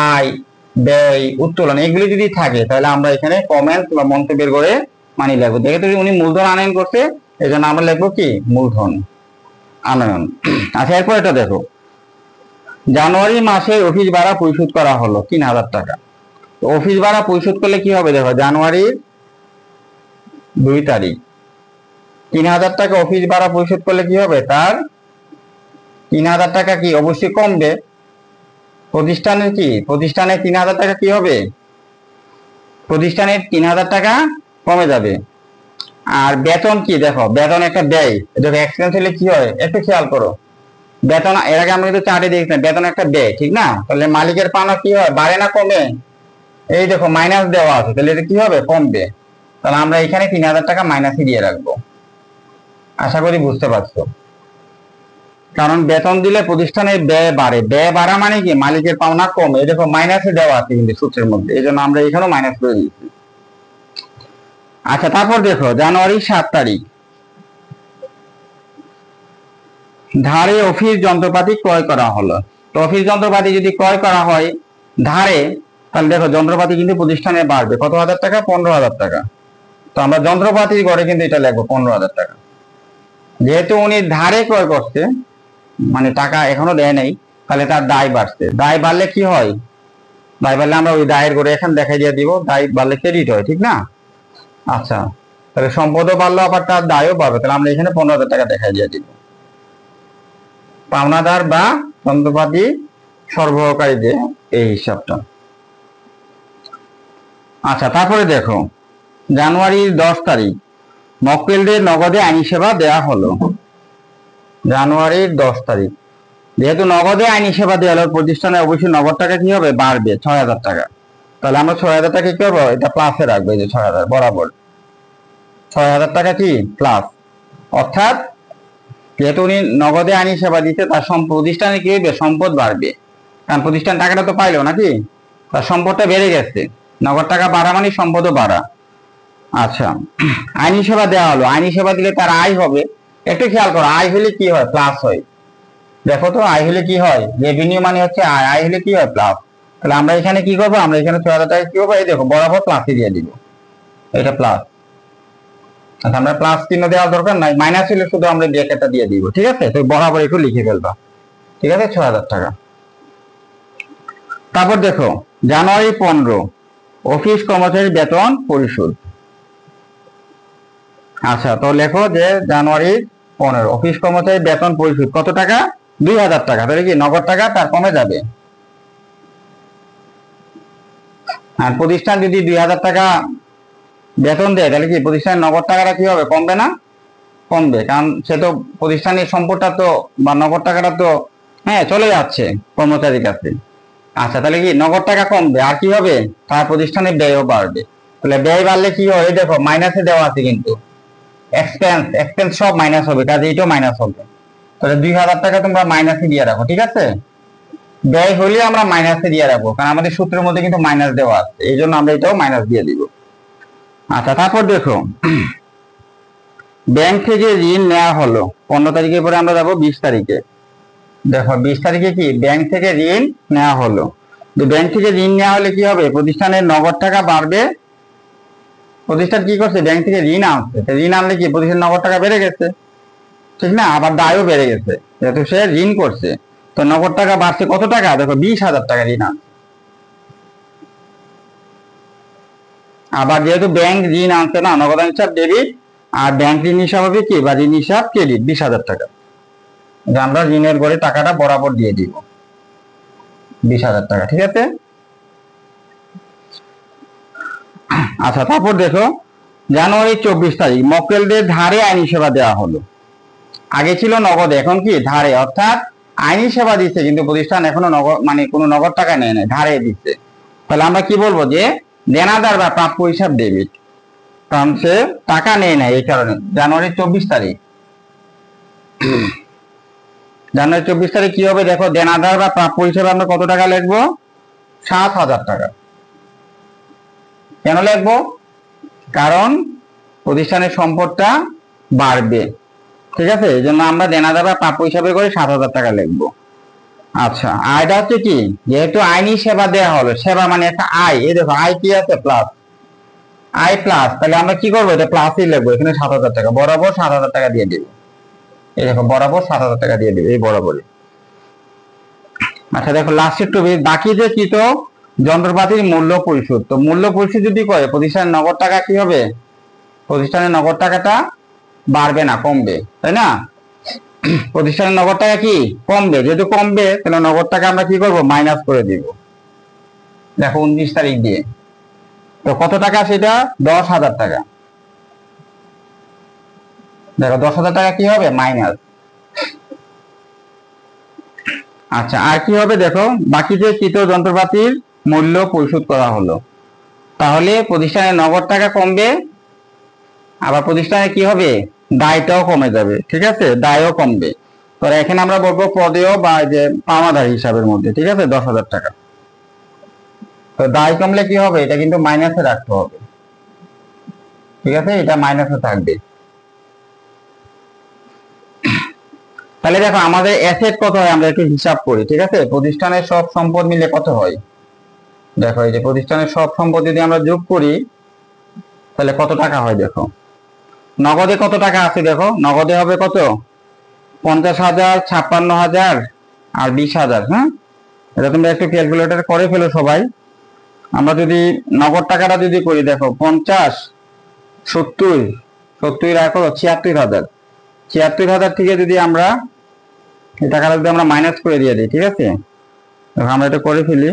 আয়, ব্যয়, উত্তোলন, এগুলি যদি থাকে তাহলে আমরা এখানে কমেন্ট বা মন্তব্যের করে মানি লিখবো। যেহেতু উনি মূলধন আনয়ন করছে এই জন্য আমরা লিখবো কি মূলধন আনয়ন। আচ্ছা, এরপর এটা দেখো, জানুয়ারি মাসে অফিস ভাড়া পরিশোধ করা হলো 3,000 টাকা। অফিস ভাড়া পরিশোধ করলে কি হবে, দেখো জানুয়ারির 2 তারিখ 3,000 টাকা অফিস ভাড়া পরিশোধ করলে কি হবে, তার 3,000 টাকা কি অবশ্যই কমবে। প্রতিষ্ঠানের কি, প্রতিষ্ঠানে 3,000 টাকা কি হবে, প্রতিষ্ঠানের 3,000 টাকা কমে যাবে। আর বেতন কি, দেখো বেতন একটা ব্যয়, দেখো এক্সপেন্স হলে কি হয় একটু খেয়াল করো। বেতন এর আগে আমরা কিন্তু চার্টে দেখছিলাম বেতন একটা ব্যয়, ঠিক না। তাহলে মালিকের পাওনা কি হয়, বাড়ে না কমে, এই দেখো মাইনাস দেওয়া আছে, তাহলে এটা কি হবে, কমবে। তাহলে আমরা এখানে 3,000 টাকা মাইনাসে দিয়ে রাখবো। আশা করি বুঝতে পারছো, কারণ বেতন দিলে প্রতিষ্ঠানের ব্যয় বাড়ে, ব্যয় বাড়া মানে কি মালিকের পাওনা কমে, এই দেখো মাইনাসে দেওয়া আছে কিন্তু সূত্রের মধ্যে, এই জন্য আমরা এখানেও মাইনাস করে দিচ্ছি। আচ্ছা, তারপর দেখো জানুয়ারি 7 তারিখ ধারে অফিস যন্ত্রপাতি ক্রয় করা হলো। তো অফিস যন্ত্রপাতি যদি ক্রয় করা হয় ধারে, তাহলে দেখো যন্ত্রপাতি কিন্তু প্রতিষ্ঠানে বাড়বে কত হাজার টাকা, 15,000 টাকা। তো আমরা যন্ত্রপাতির ঘরে কিন্তু এটা লিখবো 15,000 টাকা। যেহেতু উনি ধারে ক্রয় করছে মানে টাকা এখনো দেয় নাই, তাহলে তার দায় বাড়ছে। দায় বাড়লে কি হয়, দায় বাড়লে আমরা ওই দায়ের ঘরে এখন দেখাই দিয়ে দিব, দায় বাড়লে ক্রেডিট হয়, ঠিক না। আচ্ছা, তাহলে সম্পদও বাড়লো আবার তার দায়ও বাড়বে, তাহলে আমরা এখানে 15,000 টাকা দেখাই দিয়ে দিব। পাওনাদার বা যন্ত্রপাতি সরবরাহকারীদের এই হিসাবটা। আচ্ছা, তারপরে দেখো জানুয়ারির 10 তারিখ মক্কেলদের নগদে আইনি সেবা দেয়া হলো। জানুয়ারির 10 তারিখ যেহেতু নগদে আইনি সেবা দেওয়া হলো, প্রতিষ্ঠানে অবশ্যই নগদ টাকা কি হবে, বাড়বে 6,000 টাকা। তাহলে আমরা 6,000 টাকা কি করবো, এটা প্লাসে রাখবো, এই যে 6,000 বরাবর 6,000 টাকা কি প্লাস। অর্থাৎ যেহেতু উনি নগদে আইনি সেবা দিতে, তার প্রতিষ্ঠানে কি হবে, সম্পদ বাড়বে। কারণ প্রতিষ্ঠান টাকাটা তো পাইলো নাকি, তার সম্পদটা বেড়ে গেছে। নগদ টাকা বাড়া মানে সম্পদও বাড়া। আচ্ছা, আইনি সেবা দেওয়া হলো, আইনি সেবা দিলে তার আয় হবে। একটু খেয়াল করো, আয় হলে কি হয়, প্লাস হয়। দেখো তো, আয় হলে কি হয়, রেভিনিউ মানে হচ্ছে আয়, আয় হলে কি হয়, প্লাস। তাহলে আমরা এখানে কি করবো, আমরা এখানে 6,000 টাকা কি করবো, এই দেখো বরাবর প্লাসে দিয়ে দিব, এটা প্লাস। আচ্ছা, আমরা প্লাস চিহ্ন দেওয়ার দরকার নাই, মাইনাস হলে শুধু আমরা ব্র্যাকেটটা দিয়ে দিব, ঠিক আছে। তো বরাবর একটু লিখে ফেলবা, ঠিক আছে, 6,000 টাকা। তারপর দেখো জানুয়ারি 15 অফিস কর্মচারী বেতন পরিশোধ। আচ্ছা, তো লেখো যে জানুয়ারি 15 অফিস কর্মচারী বেতন পরিশোধ কত টাকা, 2,000 টাকা। তাহলে কি নগদ টাকা তার কমে যাবে। আর প্রতিষ্ঠান যদি 2,000 টাকা বেতন দেয়, তাহলে কি প্রতিষ্ঠানের নগদ টাকাটা কি হবে, কমবে না, কমবে। কারণ সে তো প্রতিষ্ঠানের সম্পদটা তো বা নগদ টাকাটা তো হ্যাঁ চলে যাচ্ছে কর্মচারীর কাছে। আচ্ছা, তাহলে কি নগদ টাকা কমবে, আর কি হবে, তার প্রতিষ্ঠানের ব্যয়ও বাড়বে। তাহলে ব্যয় বাড়লে কি হয়, দেখো মাইনাসে দেওয়া আছে কিন্তু এক্সপেন্স, এক্সপেন্স সব মাইনাস হবে, কাজে এটাও মাইনাস হবে। তাহলে 2,000 টাকা তোমরা মাইনাসে দিয়ে রাখো, ঠিক আছে। ব্যয় হলে আমরা মাইনাসে দিয়ে রাখবো, কারণ আমাদের সূত্রের মধ্যে কিন্তু মাইনাস দেওয়া আছে, এই জন্য আমরা এটাও মাইনাস দিয়ে দিব। আচ্ছা, তারপর দেখো ব্যাংক থেকে ঋণ নেওয়া হলো 15 তারিখের পরে আমরা যাবো 20 তারিখে। দেখো 20 তারিখে কি ব্যাংক থেকে ঋণ নেওয়া হলো। ব্যাংক থেকে ঋণ নেওয়া হলে কি হবে, প্রতিষ্ঠানের নগদ টাকা বাড়বে। প্রতিষ্ঠান কি করছে, ব্যাংক থেকে ঋণ আনছে, ঋণ আনলে কি প্রতিষ্ঠানের নগদ টাকা বেড়ে গেছে, ঠিক না, আবার দায়ও বেড়ে গেছে, যেহেতু সে ঋণ করছে। তো নগদ টাকা বাড়ছে কত টাকা, দেখো 20,000 টাকা ঋণ আনছে। আবার যেহেতু ব্যাংক ঋণ আনছে না, নগদ হিসাব ডেবিট, আর ব্যাংক ঋণ হিসাব হবে কি, বা ঋণ হিসাব ক্রেডিট, 20,000 টাকা। আমরা ঋণের ঘরে টাকাটা বরাবর দিয়ে দিব, 20,000 টাকা, ঠিক আছে। আচ্ছা, তারপর দেখো জানুয়ারি 24 তারিখ মক্কেলদের ধারে আইনি সেবা দেওয়া হলো। আগে ছিল নগদে, এখন কি ধারে, অর্থাৎ আইনি সেবা দিচ্ছে কিন্তু প্রতিষ্ঠান এখনো নগদ মানে কোনো নগদ টাকা নেয় না, ধারে দিচ্ছে। তাহলে আমরা কি বলবো, যে দেনাদার বা প্রাপ্য হিসাব ডেবিট, কারণ সে টাকা নেয় না, এই কারণে। জানুয়ারি 24 তারিখ, জানুয়ারি 24 তারিখ কি হবে, দেখো দেনাদার বা প্রাপ্য হিসাবে আমরা কত টাকা লিখবো, 7,000 টাকা। কেন লিখবো, কারণ প্রতিষ্ঠানের সম্পদটা বাড়বে, ঠিক আছে, এই জন্য আমরা দেনাদার বা প্রাপ্য হিসাবে করে 7,000 টাকা লিখবো। আচ্ছা, আয়টা হচ্ছে কি, যেহেতু আইনি সেবা দেওয়া হলো, সেবা মানে একটা আয়, এই দেখো আয় কি আছে, প্লাস, আয় প্লাস, তাহলে আমরা কি করবো, এটা প্লাসই লিখবো, এখানে 7,000 টাকা, বরাবর 7,000 টাকা দিয়ে দিব। এই দেখো বরাবর 7,000 টাকা দিয়ে দিবে, এই বরাবরই। আচ্ছা, দেখো লাস্টের টপিক, বাকি যে কৃত যন্ত্রপাতির মূল্য পরিশোধ। তো মূল্য পরিশোধ যদি করে, প্রতিষ্ঠানের নগদ টাকা কি হবে, প্রতিষ্ঠানের নগদ টাকাটা বাড়বে না, কমবে, তাই না। প্রতিষ্ঠানের নগদ টাকা কি কমবে, যেহেতু কমবে তাহলে নগদ টাকা আমরা কি করব, মাইনাস করে দিব। দেখো 29 তারিখ দিয়ে, তো কত টাকা সেটা, 10,000 টাকা। দেখো 10,000 টাকা কি হবে, মাইনাস। আচ্ছা, আর কি হবে, দেখো বাকি যে কৃত যন্ত্রপাতির মূল্য পরিশোধ করা হলো, তাহলে প্রতিষ্ঠানের নগদ টাকা কমবে, আবার প্রতিষ্ঠানে কি হবে, দায়টাও কমে যাবে, ঠিক আছে, দায়ও কমবে। তো এখানে আমরা বলবো পদেয় বা যে পাওনাদার হিসাবের মধ্যে, ঠিক আছে, 10,000 টাকা। তো দায় কমলে কি হবে, এটা কিন্তু মাইনাসে রাখতে হবে, ঠিক আছে, এটা মাইনাসে থাকবে। তাহলে দেখো আমাদের অ্যাসেট কত হয়, আমরা একটু হিসাব করি, ঠিক আছে। প্রতিষ্ঠানের সব সম্পদ মিলে কত হয়, দেখো এই যে প্রতিষ্ঠানের সব সম্পদ যদি আমরা যোগ করি, তাহলে কত টাকা হয়, দেখো নগদে কত টাকা আছে, দেখো নগদে হবে কত, 50,000, 56,000 আর 20,000। হ্যাঁ, এটা তোমরা একটু ক্যালকুলেটর করে ফেলো সবাই। আমরা যদি নগদ টাকাটা যদি করি, দেখো 50, 70, 70 আর কত, 76,000। 76,000 থেকে যদি আমরা এই টাকাটা যদি আমরা মাইনাস করে দিয়ে দিই, ঠিক আছে, দেখো আমরা এটা করে ফেলি,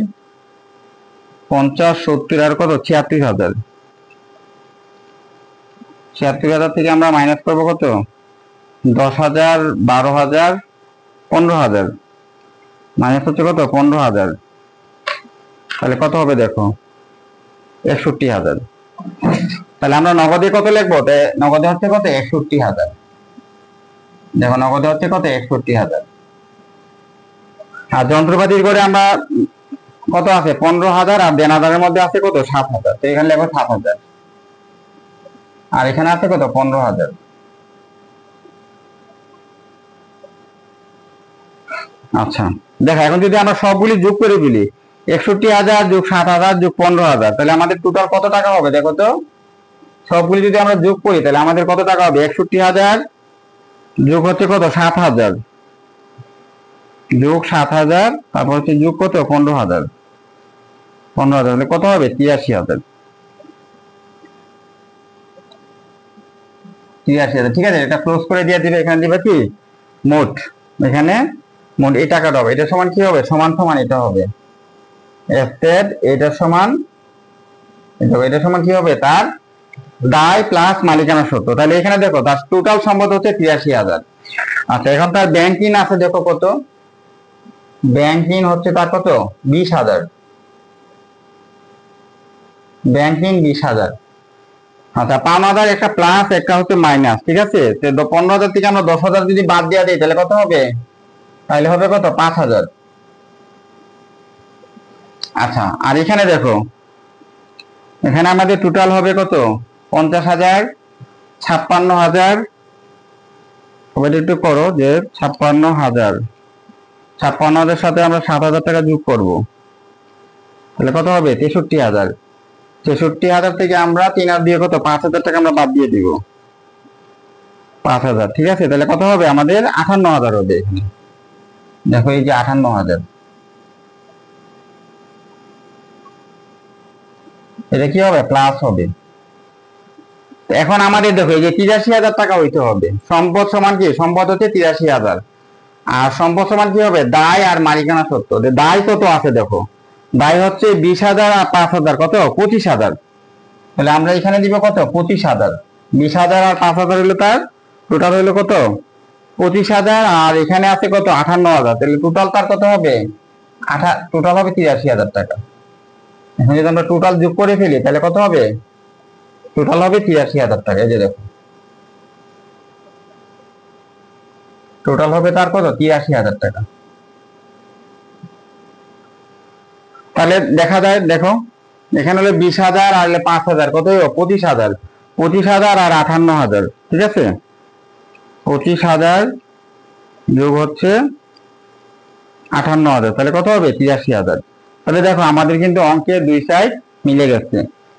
50, 70 আর কত, 76,000। 76,000 থেকে আমরা মাইনাস করবো কত, 10,000, 12,000, 15,000। মাইনাস হচ্ছে কত 15,000, তাহলে কত হবে দেখো 61,000। তাহলে আমরা নগদে কত লিখবো? নগদে হচ্ছে কত 61,000। দেখো নগদে হচ্ছে কত 61,000। আর যন্ত্রপাতির করে আমরা কত আছে 15,000, আর দেনাদারের মধ্যে আছে কত 7,000, তো এখানে লিখবো 7,000, আর এখানে আছে কত 15,000। আচ্ছা দেখো এখন যদি আমরা সবগুলি যোগ করে ফেলি 61,000 যোগ 7,000 যোগ 15,000, তাহলে আমাদের টোটাল কত টাকা হবে দেখো তো। সবগুলি যদি আমরা যোগ করি তাহলে আমাদের কত টাকা হবে? 61,000 যোগ হচ্ছে কত 7,000 যোগ 7,000, তারপর হচ্ছে যোগ কত 15,000, তাহলে কত হবে 83,000। ঠিক আছে, এটা ক্লোজ করে দিয়ে দিবে। এখানে দিবে কি মোট, এখানে মোট এই টাকাটা হবে। এটা সমান কি হবে? সমান সমান এটা হবে এস্টেট, এটা সমান কি হবে তার দায় প্লাস মালিকানা সত্ত্ব। তাহলে এখানে দেখো তার টোটাল সম্পদ হচ্ছে 83,000। আচ্ছা এখন তার ব্যাংক ঋণ আছে দেখো কত, ব্যাংক ঋণ হচ্ছে তার কত 20,000, ব্যাংক ঋণ 20,000। আচ্ছা 5,000 একটা প্লাস একটা হচ্ছে মাইনাস, ঠিক আছে। তো 15,000 থেকে আমরা 10,000 যদি বাদ দিয়ে দিই তাহলে কত হবে? তাহলে হবে কত 5,000। আচ্ছা আর এখানে দেখো এখানে আমাদের টোটাল হবে কত 50,000, 56,000, ওটা একটু করো যে 56,000 সাথে আমরা 7,000 টাকা যোগ করব, তাহলে কত হবে 63,000। 63,000 থেকে আমরা 3 দিয়ে কত 5,000 টাকা আমরা বাদ দিয়ে দিব, 5,000, ঠিক আছে। তাহলে কত হবে আমাদের 58,000 হবে এখানে। দেখো এই যে 58,000, এটা কি হবে প্লাস হবে। এখন আমাদের দেখো এই যে 83,000 টাকা হইতে হবে। সম্পদ সমান কি? সম্পদ হচ্ছে 83,000, আর সম্পদ সমান কি হবে? দায় আর মালিকানা সত্ত্ব। দায় কত আছে দেখো, দায় হচ্ছে 20,000 আর 5,000 কত 25,000। তাহলে আমরা এখানে দিব কত 25,000, 20,000 আর 5,000 হলো তার টোটাল হলো কত 25,000, আর এখানে আছে কত 58,000। তাহলে টোটাল তার কত হবে টোটাল হবে 83,000 টাকা। এখন যদি আমরা টোটাল যোগ করে ফেলি তাহলে কত হবে? টোটাল হবে 83,000 টাকা। এই যে দেখো টোটাল হবে তার কত 83,000 টাকা। তাহলে দেখা যায় দেখো এখানে হলো 20,000 আর 5,000 কত 25,000, 25,000 আর 58,000, ঠিক আছে। 25,000 যোগ হচ্ছে 58,000, তাহলে কত হবে 83,000। তাহলে দেখো আমাদের কিন্তু অঙ্কের দুই সাইড মিলে গেছে,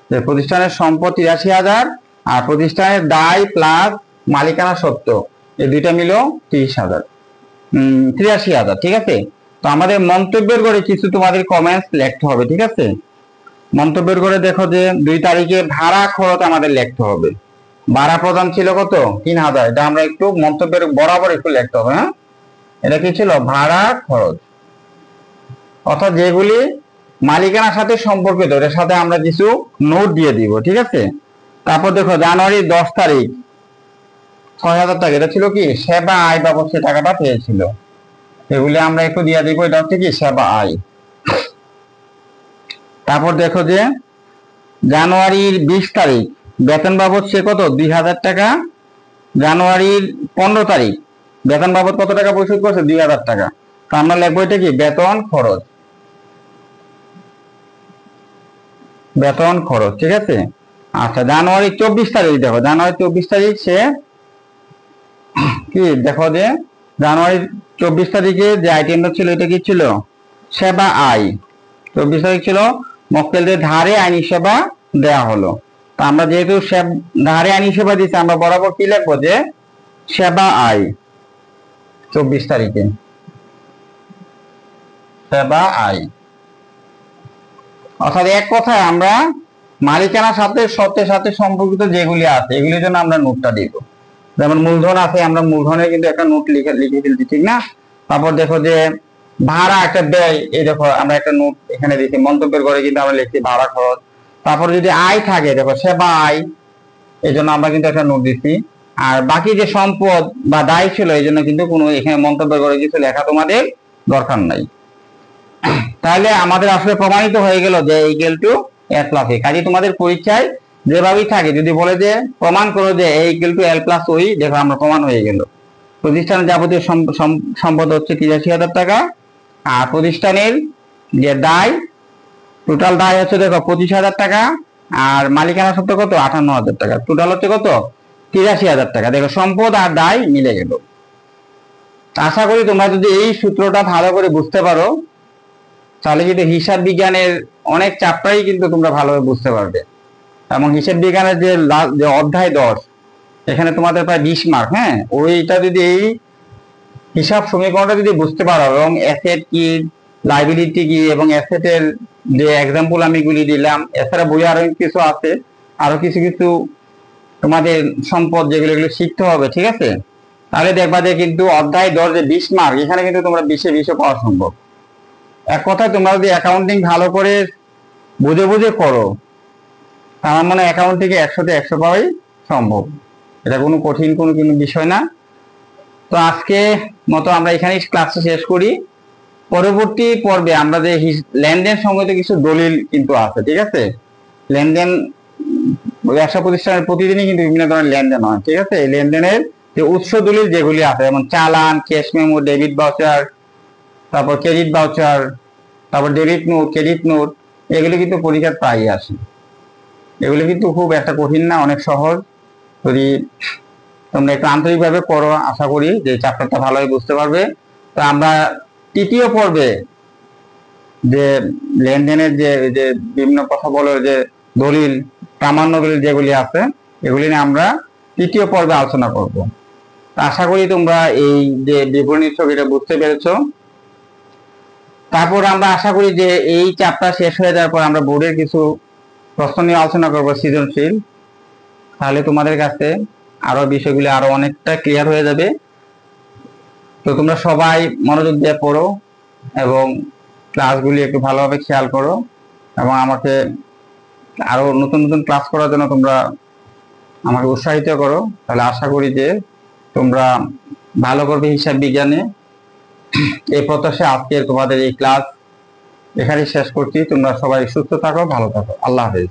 যে প্রতিষ্ঠানের সম্পদ 83,000 আর প্রতিষ্ঠানের দায় প্লাস মালিকানা সত্ত্ব এই দুইটা মিলো 83,000, ঠিক আছে। তো আমাদের মন্তব্যের করে কিছু তোমাদের কমেন্টস লিখতে হবে, ঠিক আছে। মন্তব্যের করে দেখো যে 2 তারিখে ভাড়া খরচ আমাদের লিখতে হবে। ভাড়া প্রদান ছিল কত 3,000, এটা আমরা একটু মন্তব্যের বরাবর একটু লিখতে হবে। হ্যাঁ এটা কি ছিল? ভাড়া খরচ, অর্থাৎ যেগুলি মালিকানার সাথে সম্পর্কিত এর সাথে আমরা কিছু নোট দিয়ে দিব, ঠিক আছে। তারপর দেখো জানুয়ারি 10 তারিখ 6,000 টাকা, এটা ছিল কি সেবা আয় বাবদ সে টাকাটা পেয়েছিল, এগুলি আমরা একটু দিয়ে দিব। এটা হচ্ছে কি সেবা আয়। তারপর দেখো যে জানুয়ারির 20 তারিখ বেতন বাবদ সে কত 2,000 টাকা, জানুয়ারির 15 তারিখ বেতন বাবদ কত টাকা পরিশোধ করছে 2,000 টাকা। তো আমরা লিখবো এটা কি বেতন খরচ, বেতন খরচ, ঠিক আছে। আচ্ছা জানুয়ারি 24 তারিখ দেখো, জানুয়ারি 24 তারিখ সে কি দেখো যে জানুয়ারি 24 তারিখে যে আইটেমটা ছিল এটা কি ছিল? সেবা আয়। 24 তারিখ ছিল মক্কেলদের ধারে আইনি সেবা দেয়া হলো। তা আমরা যেহেতু ধারে আইনি সেবা দিচ্ছি আমরা বরাবর কি লিখবো যে সেবা আয় 24 তারিখে, সেবা আয়। অর্থাৎ এক কথায় আমরা মালিকানার সাথে সত্যের সাথে সম্পর্কিত যেগুলি আছে এগুলির জন্য আমরা নোটটা দিব। যেমন মূলধন আছে, আমরা মূলধনের কিন্তু একটা নোট লিখে ফেলছি, ঠিক না। তারপর দেখো যে ভাড়া একটা ব্যয়, এই দেখো আমরা একটা নোট এখানে দিচ্ছি। মন্তব্যের ঘরে কিন্তু আমরা লিখছি ভাড়া খরচ। তারপর যদি আয় থাকে দেখো সেবা আয়, এই জন্য আমরা কিন্তু একটা নোট দিচ্ছি। আর বাকি যে সম্পদ বা দায় ছিল এই জন্য কিন্তু কোনো এখানে মন্তব্যের ঘরে কিছু লেখা তোমাদের দরকার নাই। তাহলে আমাদের আসলে প্রমাণিত হয়ে গেল যে ইকুয়াল টু এ প্লাস এ। কাজে তোমাদের পরীক্ষায় যেভাবেই থাকে যদি বলে যে প্রমাণ করো যে এ ইকুয়াল টু এল প্লাস ওই, দেখো আমরা প্রমাণ হয়ে গেল। প্রতিষ্ঠানের যাবতীয় সম্পদ হচ্ছে ৮৩,০০০ টাকা, আর প্রতিষ্ঠানের যে দায়, টোটাল দায় হচ্ছে দেখো ২৫,০০০ টাকা, আর মালিকানা সত্ত্ব কত ৫৮,০০০ টাকা, টোটাল হচ্ছে কত ৮৩,০০০ টাকা। দেখো সম্পদ আর দায় মিলে গেল। আশা করি তোমরা যদি এই সূত্রটা ভালো করে বুঝতে পারো তাহলে কিন্তু হিসাব বিজ্ঞানের অনেক চ্যাপ্টারই কিন্তু তোমরা ভালোভাবে বুঝতে পারবে। এবং হিসাব বিজ্ঞানের যে অধ্যায় ১০, এখানে তোমাদের প্রায় ২০ মার্ক, হ্যাঁ, ওইটা যদি এই হিসাব সমীকরণটা যদি বুঝতে পারো এবং অ্যাসেট কি, লাইবিলিটি কি, এবং অ্যাসেটের যে এক্সাম্পল আমি গুলি দিলাম, এছাড়া বই আরো কিছু আছে, আরো কিছু কিছু তোমাদের সম্পদ যেগুলো এগুলো শিখতে হবে, ঠিক আছে? তাহলে দেখবা যে কিন্তু অধ্যায় ১০ যে ২০ মার্ক, এখানে কিন্তু তোমরা ২০-২০ পাওয়া সম্ভব। এক কথায় তোমরা যদি অ্যাকাউন্টিং ভালো করে বুঝে বুঝে করো, আমার মনে হয় অ্যাকাউন্টিং এ ১০০তে ১০০ পাওয়াই সম্ভব। এটা কোনো কঠিন কোনো বিষয় না। তো আজকে মতো আমরা এখানেই ক্লাসটা শেষ করি। পরবর্তী পর্বে আমরা যে লেনদেন সম্বন্ধে কিছু দলিল কিন্তু আছে, ঠিক আছে? লেনদেন ব্যবসা প্রতিষ্ঠানের প্রতিদিনই কিন্তু বিভিন্ন ধরনের লেনদেন হয়, ঠিক আছে? এই লেনদেনের যে উৎস দলিল যেগুলি আছে, যেমন চালান, ক্যাশ মেমো, ডেবিট ভাউচার, তারপর ক্রেডিট ভাউচার, তারপর ডেবিট নোট, ক্রেডিট নোট, এগুলি কিন্তু পরীক্ষার প্রায়ই আসে। এগুলি কিন্তু খুব একটা কঠিন না, অনেক সহজ। যদি তোমরা একটু আন্তরিকভাবে করো, আশা করি যে চ্যাপ্টারটা ভালোভাবে বুঝতে পারবে। তো আমরা তৃতীয় পর্বে যে লেনদেনের যে বিভিন্ন কথা বলো, যে দলিল, প্রামাণ্য দলিল যেগুলি আছে, এগুলি নিয়ে আমরা তৃতীয় পর্বে আলোচনা করব। আশা করি তোমরা এই যে বিবরণী ছবিটা বুঝতে পেরেছো। তারপর আমরা আশা করি যে এই চ্যাপ্টার শেষ হয়ে যাওয়ার পর আমরা বোর্ডের কিছু প্রশ্ন নিয়ে আলোচনা করবো, সৃজনশীল। তাহলে তোমাদের কাছে আরো বিষয়গুলি আরো অনেকটা ক্লিয়ার হয়ে যাবে। তো তোমরা সবাই মনোযোগ দিয়ে পড়ো এবং ক্লাসগুলি একটু ভালোভাবে খেয়াল করো, এবং আমাকে আরো নতুন নতুন ক্লাস করার জন্য তোমরা আমাকে উৎসাহিত করো। তাহলে আশা করি যে তোমরা ভালো করবে হিসাব বিজ্ঞানে। এই প্রত্যাশায় আজকের তোমাদের এই ক্লাস এখানেই শেষ করছি। তোমরা সবাই সুস্থ থাকো, ভালো থাকো। আল্লাহ হাফেজ।